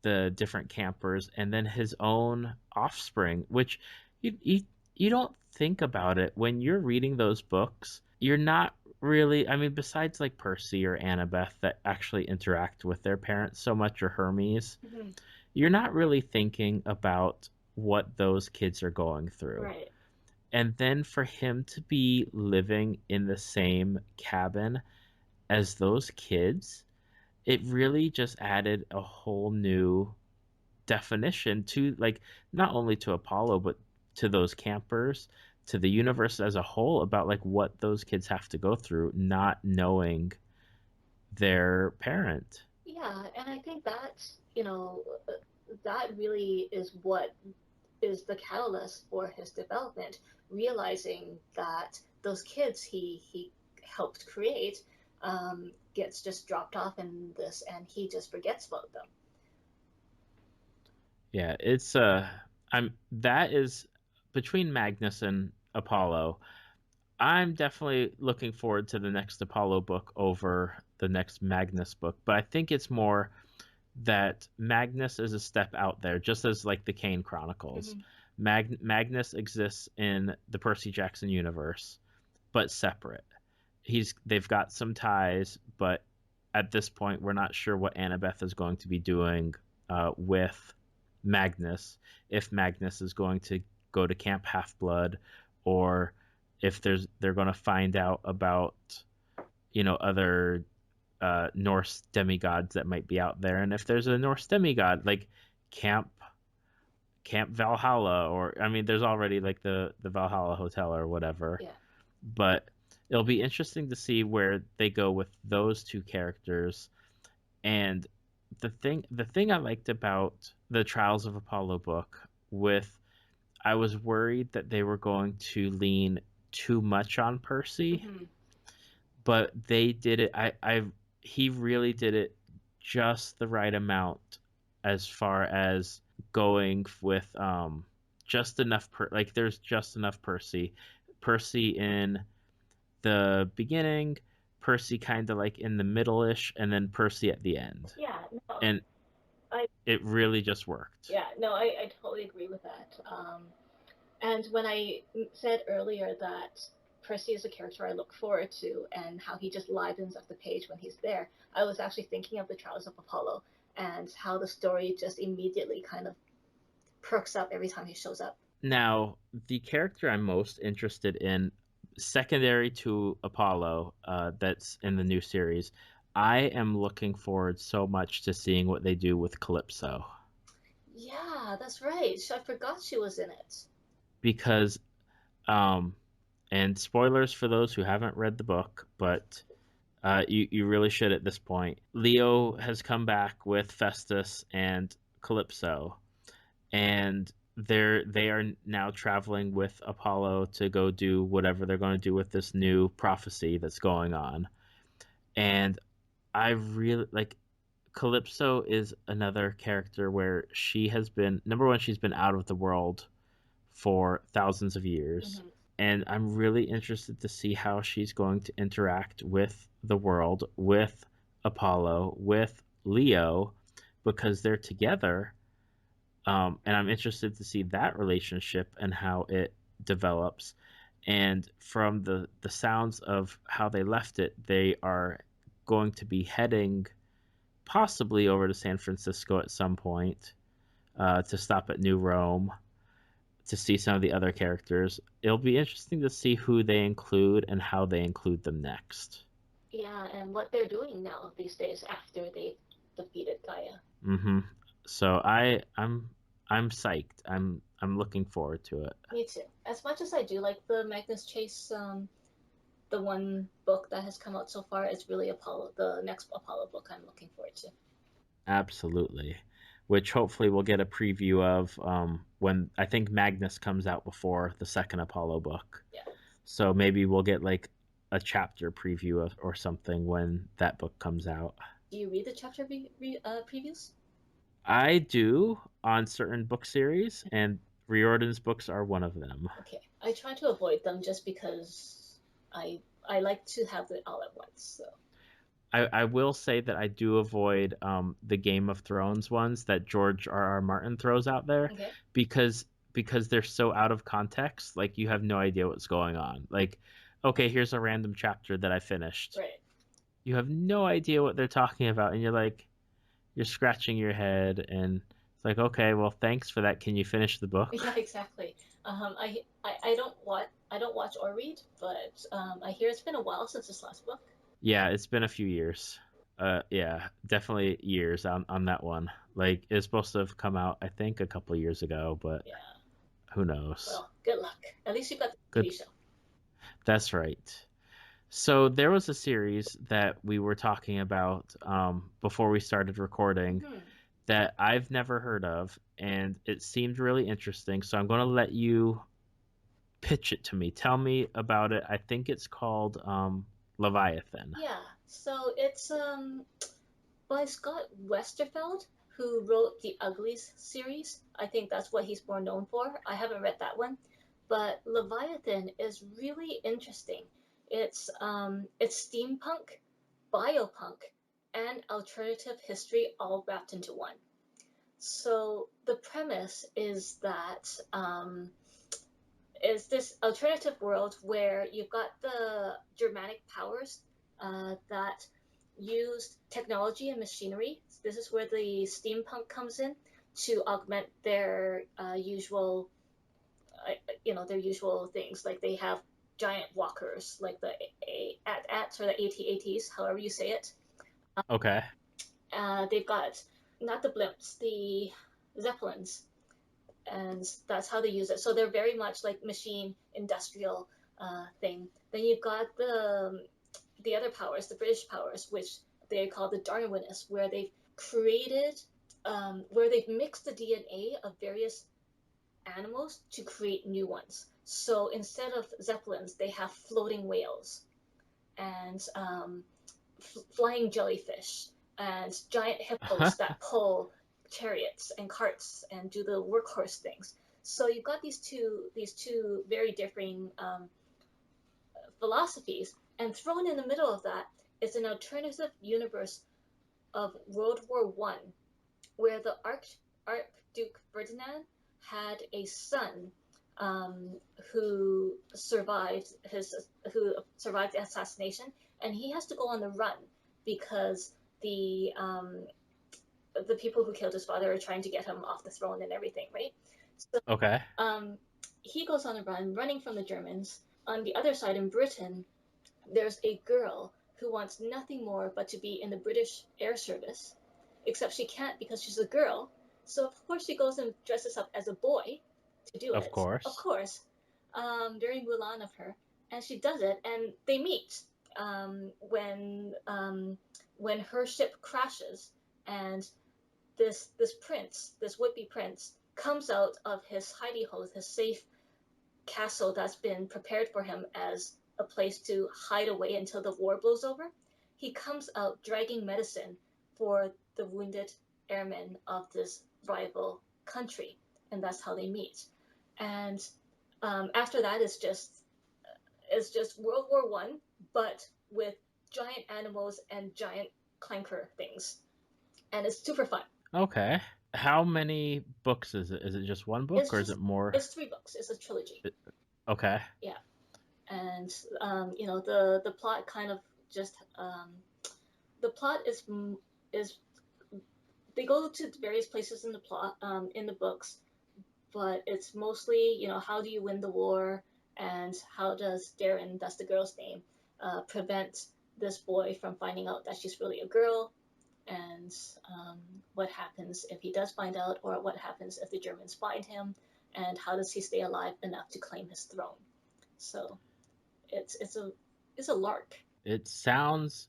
the different campers, and then his own offspring, which you you don't think about it when you're reading those books. You're not really, I mean, besides like Percy or Annabeth that actually interact with their parents so much, or Hermes, Hmm. you're not really thinking about what those kids are going through. Right. And then for him to be living in the same cabin as those kids, it really just added a whole new definition to, like, not only to Apollo but to those campers, to the universe as a whole, about like what those kids have to go through not knowing their parent. Yeah, and I think that, that really is what is the catalyst for his development, realizing that those kids he helped create gets just dropped off in this, and he just forgets about them. Yeah, it's I'm that is between Magnus and Apollo. I'm definitely looking forward to the next Apollo book over the next Magnus book, but I think it's more that Magnus is a step out there, just as like the Kane Chronicles. Mm-hmm. Magnus exists in the Percy Jackson universe, but separate. They've got some ties, but at this point, we're not sure what Annabeth is going to be doing with Magnus. If Magnus is going to go to Camp Half Blood, or if they're going to find out about other Norse demigods that might be out there, and if there's a Norse demigod like Camp Valhalla, or I mean, there's already like the Valhalla Hotel or whatever. Yeah. But it'll be interesting to see where they go with those two characters. And the thing I liked about the Trials of Apollo book, I was worried that they were going to lean too much on Percy, Mm-hmm. but they did it. He really did it just the right amount, as far as going with just enough like there's just enough Percy in the beginning, Percy kind of like in the middle-ish, and then Percy at the end. Yeah, no, And I it really just worked. yeah, no, I totally agree with that. And when I said earlier that Percy is a character I look forward to, and how he just livens up the page when he's there, I was actually thinking of the Trials of Apollo and how the story just immediately kind of perks up every time he shows up. Now, the character I'm most interested in, secondary to Apollo, that's in the new series, I am looking forward so much to seeing what they do with Calypso. Yeah, that's right. I forgot she was in it. Because and spoilers for those who haven't read the book, but you really should at this point. Leo has come back with Festus and Calypso, and they are now traveling with Apollo to go do whatever they're going to do with this new prophecy that's going on. And I really like Calypso is another character where she has been, number one, she's been out of the world for thousands of years. Mm-hmm. And I'm really interested to see how she's going to interact with the world, with Apollo, with Leo, because they're together. And I'm interested to see that relationship and how it develops. And from the sounds of how they left it, they are going to be heading possibly over to San Francisco at some point, to stop at New Rome to see some of the other characters. It'll be interesting to see who they include and how they include them next. Yeah, and what they're doing now these days after they defeated Gaia. Mm-hmm. So I'm psyched. I'm looking forward to it. Me too. As much as I do like the Magnus Chase, the one book that has come out so far is really Apollo. The next Apollo book I'm looking forward to. Absolutely. Which hopefully we'll get a preview of when I think Magnus comes out before the second Apollo book. Yeah. So maybe we'll get like a chapter preview or something when that book comes out. Do you read the chapter previews? I do on certain book series, and Riordan's books are one of them. Okay, I try to avoid them just because I like to have it all at once. So I will say that I do avoid the Game of Thrones ones that George R.R. Martin throws out there, okay, because they're so out of context. Like, you have no idea what's going on. Like, okay, here's a random chapter that I finished. right. You have no idea what they're talking about, and you're scratching your head, and it's like, okay, well, thanks for that. Can you finish the book? Yeah, exactly. I don't watch or read, but I hear it's been a while since this last book. Yeah, it's been a few years. Yeah, definitely years on that one. Like, it's supposed to have come out, I think, a couple of years ago, but Yeah. who knows? Well, good luck. At least you got the Good. TV show. That's right. So there was a series that we were talking about before we started recording Hmm. that I've never heard of, and it seemed really interesting. So I'm going to let you pitch it to me. Tell me about it. I think it's called Leviathan. Yeah, so it's by Scott Westerfeld, who wrote the Uglies series. I think that's what he's more known for. I haven't read that one, but Leviathan is really interesting. It's steampunk, biopunk, and alternative history all wrapped into one. So the premise is this alternative world where you've got the Germanic powers that used technology and machinery. This is where the steampunk comes in to augment their their usual things. Like they have giant walkers, like the AT-ATs or the AT-ATs, however you say it. Okay. They've got not the blimps, the zeppelins, and that's how they use it. So they're very much like machine industrial thing. Then you've got the other powers, the British powers, which they call the Darwinists, where they've created, where they've mixed the DNA of various animals to create new ones. So instead of zeppelins, they have floating whales and flying jellyfish and giant hippos that pull chariots and carts and do the workhorse things. So you've got these two very differing philosophies, and thrown in the middle of that is an alternative universe of World War One, where the Archduke Ferdinand had a son who survived the assassination, and he has to go on the run because the people who killed his father are trying to get him off the throne and everything, right? So Okay. he goes on a run, running from the Germans. On the other side, in Britain, there's a girl who wants nothing more but to be in the British Air Service, except she can't because she's a girl. So of course she goes and dresses up as a boy to do Of it. Of course. course, during Mulan of her, and she does it, and they meet when her ship crashes, and this prince, this would-be prince, comes out of his hidey hole, his safe castle that's been prepared for him as a place to hide away until the war blows over. He comes out dragging medicine for the wounded airmen of this rival country, and that's how they meet. And after that, it's just World War One, but with giant animals and giant clanker things, and it's super fun. Okay. How many books is it? Is it just one book, It's or is just it more? it's 3 books. It's a trilogy. Okay. Yeah, and the plot kind of just the plot is they go to various places in the plot in the books, but it's mostly how do you win the war, and how does Darren, that's the girl's name, prevent this boy from finding out that she's really a girl, and what happens if he does find out, or what happens if the Germans find him, and how does he stay alive enough to claim his throne. So it's a lark. It sounds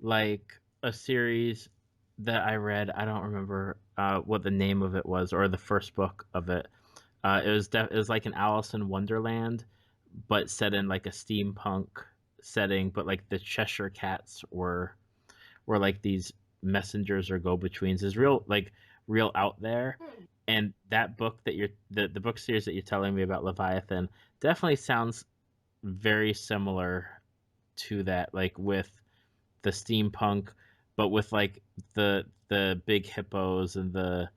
like a series that I read. I don't remember what the name of it was or the first book of it. It was like an Alice in Wonderland, but set in like a steampunk setting. But like the Cheshire Cats were like these messengers or go-betweens. Is real out there. Hmm. And that book that the book series that you're telling me about, Leviathan, definitely sounds very similar to that, like with the steampunk, but with like the big hippos and the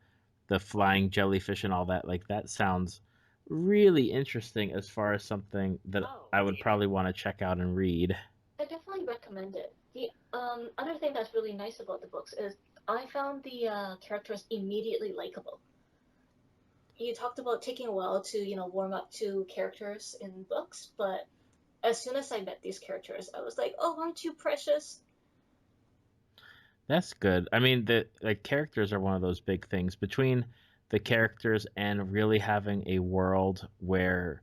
flying jellyfish and all that. Like that sounds really interesting as far as something that Oh, I would probably want to check out and read. I definitely recommend it. The other thing that's really nice about the books is I found the characters immediately likable. You talked about taking a while to warm up to characters in books, but as soon as I met these characters, I was like, oh, aren't you precious? That's good. I mean, the like characters are one of those big things between the characters and really having a world where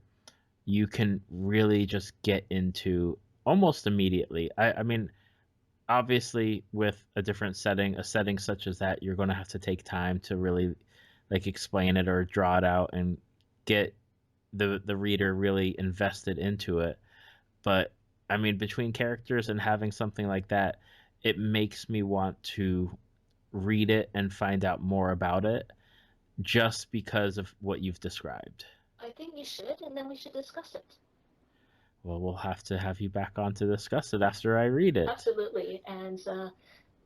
you can really just get into almost immediately. I mean, obviously, with a different setting, a setting such as that, you're going to have to take time to really like explain it or draw it out and get the reader really invested into it. But I mean, between characters and having something like that, it makes me want to read it and find out more about it just because of what you've described. I think you should, and then we should discuss it. Well, we'll have to have you back on to discuss it after I read it. Absolutely. And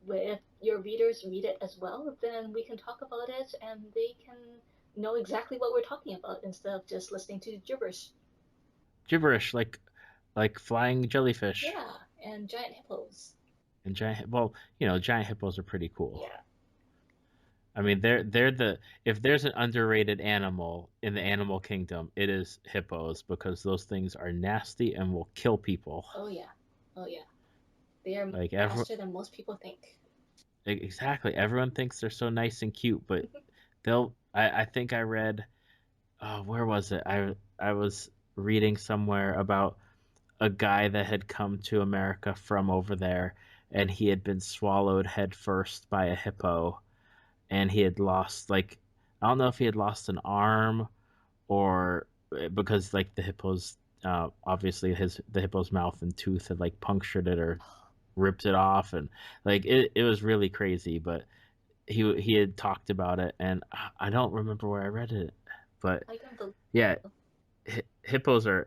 if your readers read it as well, then we can talk about it and they can know exactly what we're talking about instead of just listening to gibberish. Gibberish, like flying jellyfish. Yeah, and giant hippos. And giant, giant hippos are pretty cool. Yeah. I mean, they're if there's an underrated animal in the animal kingdom, it is hippos because those things are nasty and will kill people. Oh yeah. Oh yeah. They are Like faster than most people think. Exactly. Everyone thinks they're so nice and cute, but I think I read, where was it? I was reading somewhere about a guy that had come to America from over there, and he had been swallowed head first by a hippo, and he had lost like, I don't know if he had lost an arm or because like the hippo's obviously the hippo's mouth and tooth had like punctured it or ripped it off, and like it was really crazy. But he had talked about it, and I don't remember where I read it, but yeah, hippos are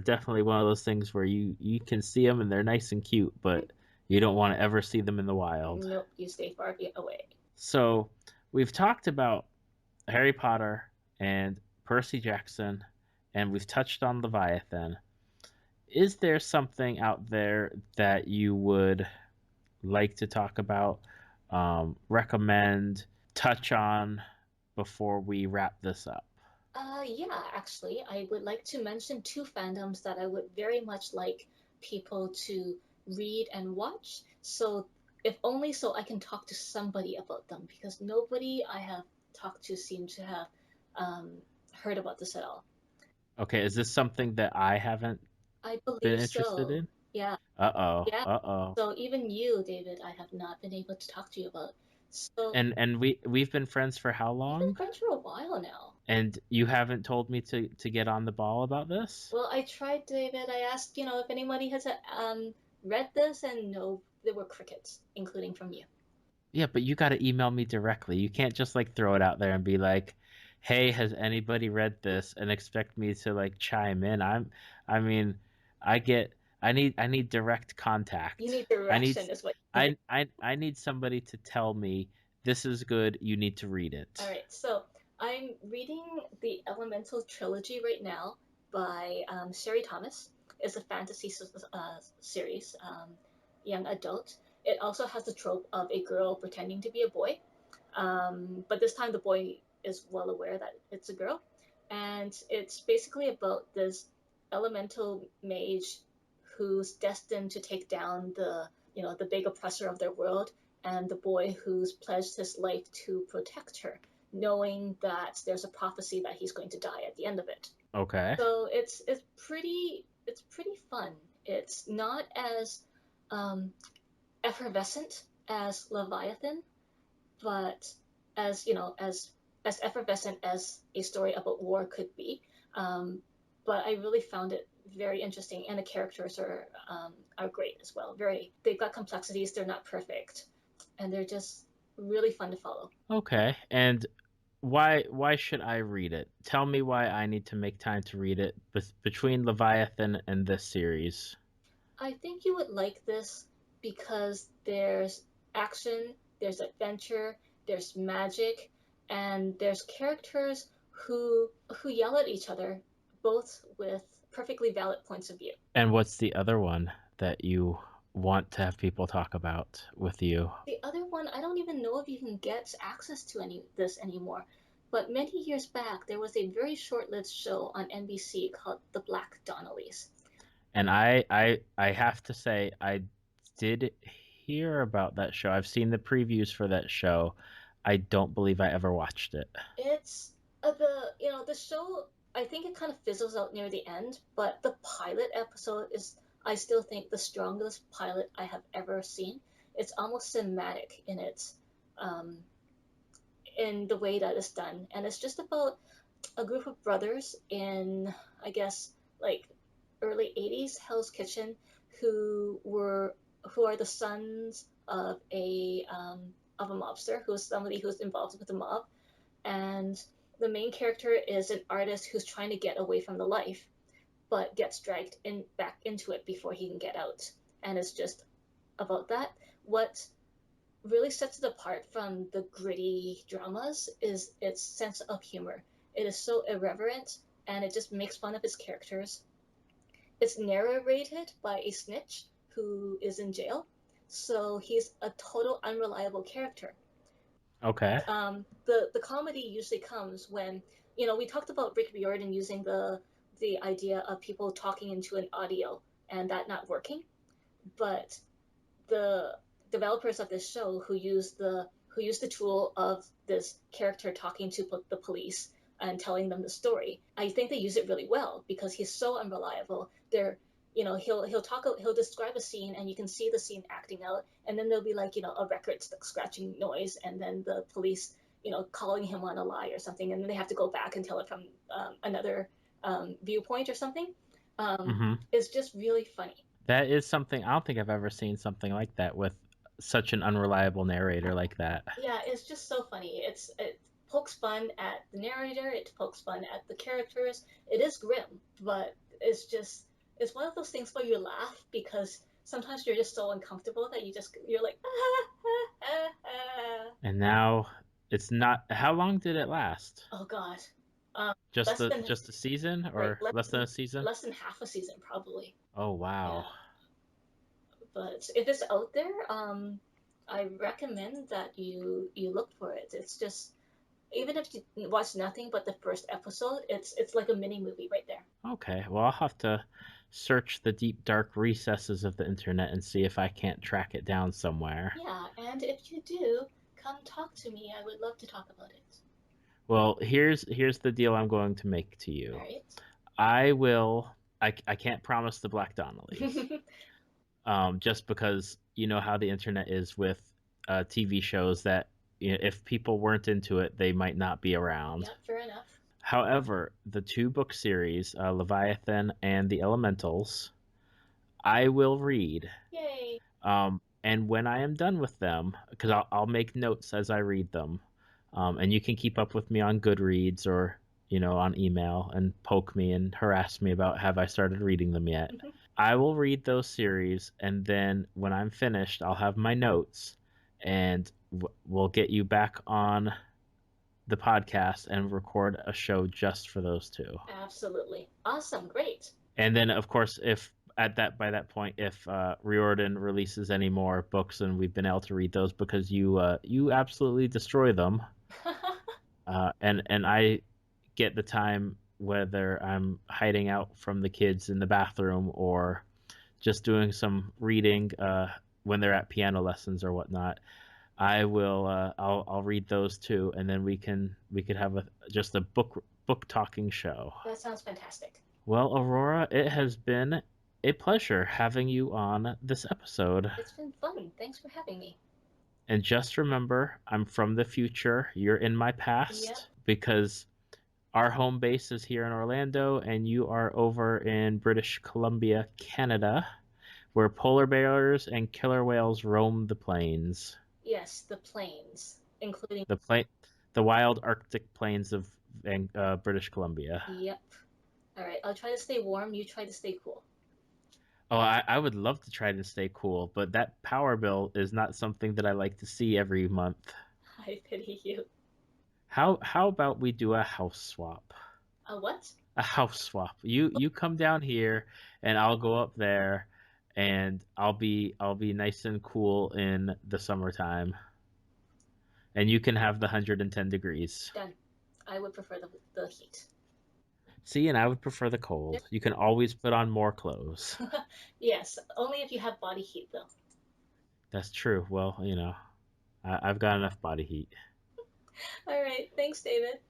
definitely one of those things where you can see them and they're nice and cute, but you don't want to ever see them in the wild. Nope, you stay far away. So we've talked about Harry Potter and Percy Jackson, and we've touched on Leviathan. Is there something out there that you would like to talk about, recommend, touch on before we wrap this up? Yeah, actually, I would like to mention two fandoms that I would very much like people to read and watch. So, if only so I can talk to somebody about them, because nobody I have talked to seems to have heard about this at all. Okay, is this something that I haven't I been believe interested so. in? Yeah. Uh-oh. Yeah. Uh-oh. So even you, David, I have not been able to talk to you about. So And we've been friends for how we've been long? friends for a while now. And you haven't told me to get on the ball about this? Well, I tried, David. I asked, if anybody has read this, and no, there were crickets, including from you. Yeah, but you got to email me directly. You can't just like throw it out there and be like, "Hey, has anybody read this?" and expect me to like chime in. I mean, I need direct contact. You need direction, is what you need. I need somebody to tell me this is good. You need to read it. All right, so I'm reading the Elemental Trilogy right now by Sherry Thomas. It's a fantasy series, young adult. It also has the trope of a girl pretending to be a boy, but this time the boy is well aware that it's a girl, and it's basically about this elemental mage who's destined to take down the big oppressor of their world, and the boy who's pledged his life to protect her, knowing that there's a prophecy that he's going to die at the end of it. Okay. So it's pretty fun. It's not as effervescent as Leviathan, but as effervescent as a story about war could be. But I really found it very interesting, and the characters are great as well. They've got complexities. They're not perfect, and they're just really fun to follow. Okay. And why should I read it? Tell me why I need to make time to read it between Leviathan and this series. I think you would like this because there's action, there's adventure, there's magic, and there's characters who yell at each other, both with perfectly valid points of view. And what's the other one that you want to have people talk about with you? The other one, I don't even know if you can get access to this anymore. But many years back, there was a very short-lived show on NBC called The Black Donnellys. And I have to say, I did hear about that show. I've seen the previews for that show. I don't believe I ever watched it. It's the show. I think it kind of fizzles out near the end, but the pilot episode is I still think the strongest pilot I have ever seen. It's almost cinematic um, in the way that it's done, and it's just about a group of brothers in, I guess, like early 80s Hell's Kitchen who are the sons of a mobster who's somebody who's involved with the mob, and the main character is an artist who's trying to get away from the life but gets dragged back into it before he can get out, and it's just about that. What really sets it apart from the gritty dramas is its sense of humor. It is so irreverent and it just makes fun of its characters. It's narrated by a snitch who is in jail, so he's a total unreliable character. Okay. The comedy usually comes when, we talked about Rick Riordan using the idea of people talking into an audio and that not working, but the developers of this show who use the tool of this character talking to the police and telling them the story, I think they use it really well because he's so unreliable. He'll describe a scene and you can see the scene acting out, and then there'll be like a record scratching noise, and then the police calling him on a lie or something, and then they have to go back and tell it from another viewpoint or something. It's just really funny. That is something, I don't think I've ever seen something like that with such an unreliable narrator like that. Yeah, it's just so funny. It pokes fun at the narrator, it pokes fun at the characters. It is grim, but it's one of those things where you laugh because sometimes you're just so uncomfortable that you're like And now it's not. How long did it last? oh god. Just a season, or like less than a season? Less than half a season probably. Oh wow. Yeah. But if it's out there, I recommend that you look for it. It's just, even if you watch nothing but the first episode, it's like a mini movie right there. Okay, well, I'll have to search the deep dark recesses of the internet and see if I can't track it down somewhere. Yeah, and if you do, come talk to me. I would love to talk about it. Well, here's the deal I'm going to make to you. All right. I can't promise the Black Donnellys. Just because you know how the internet is with TV shows that if people weren't into it, they might not be around. Yeah, fair enough. However, the 2-book series, Leviathan and the Elementals, I will read. Yay. And when I am done with them, because I'll make notes as I read them, and you can keep up with me on Goodreads or on email and poke me and harass me about have I started reading them yet. Mm-hmm. I will read those series, and then when I'm finished, I'll have my notes, and we'll get you back on the podcast and record a show just for those two. Absolutely. Awesome. Great. And then, of course, if by that point, if Riordan releases any more books and we've been able to read those because you absolutely destroy them, and I get the time, whether I'm hiding out from the kids in the bathroom or just doing some reading when they're at piano lessons or whatnot, I will I'll read those too, and then we could have just a book talking show. That sounds fantastic. Well, Aurora, it has been a pleasure having you on this episode. It's been fun. Thanks for having me. And just remember, I'm from the future. You're in my past. Yep. Because our home base is here in Orlando, and you are over in British Columbia, Canada, where polar bears and killer whales roam the plains. Yes, the plains, including the wild Arctic plains of British Columbia. Yep. All right, I'll try to stay warm. You try to stay cool. Oh, I would love to try to stay cool, but that power bill is not something that I like to see every month. I pity you. How about we do a house swap? A what? A house swap. You come down here, and I'll go up there, and I'll be nice and cool in the summertime, and you can have the 110 degrees. Done. I would prefer the heat. See, and I would prefer the cold. Yep. You can always put on more clothes. Yes, only if you have body heat, though. That's true. Well, I've got enough body heat. All right. Thanks, David.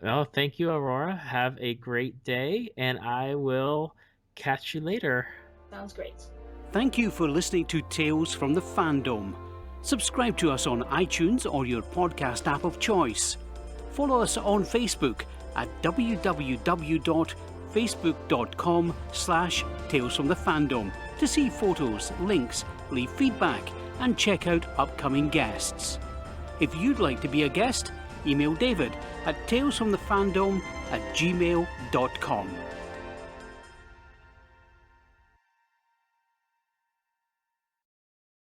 Well, thank you, Aurora. Have a great day, and I will catch you later. Sounds great. Thank you for listening to Tales from the Fandom. Subscribe to us on iTunes or your podcast app of choice. Follow us on Facebook at www.facebook.com/talesfromthefandom to see photos, links, leave feedback, and check out upcoming guests. If you'd like to be a guest, email David at talesfromthefandom@gmail.com.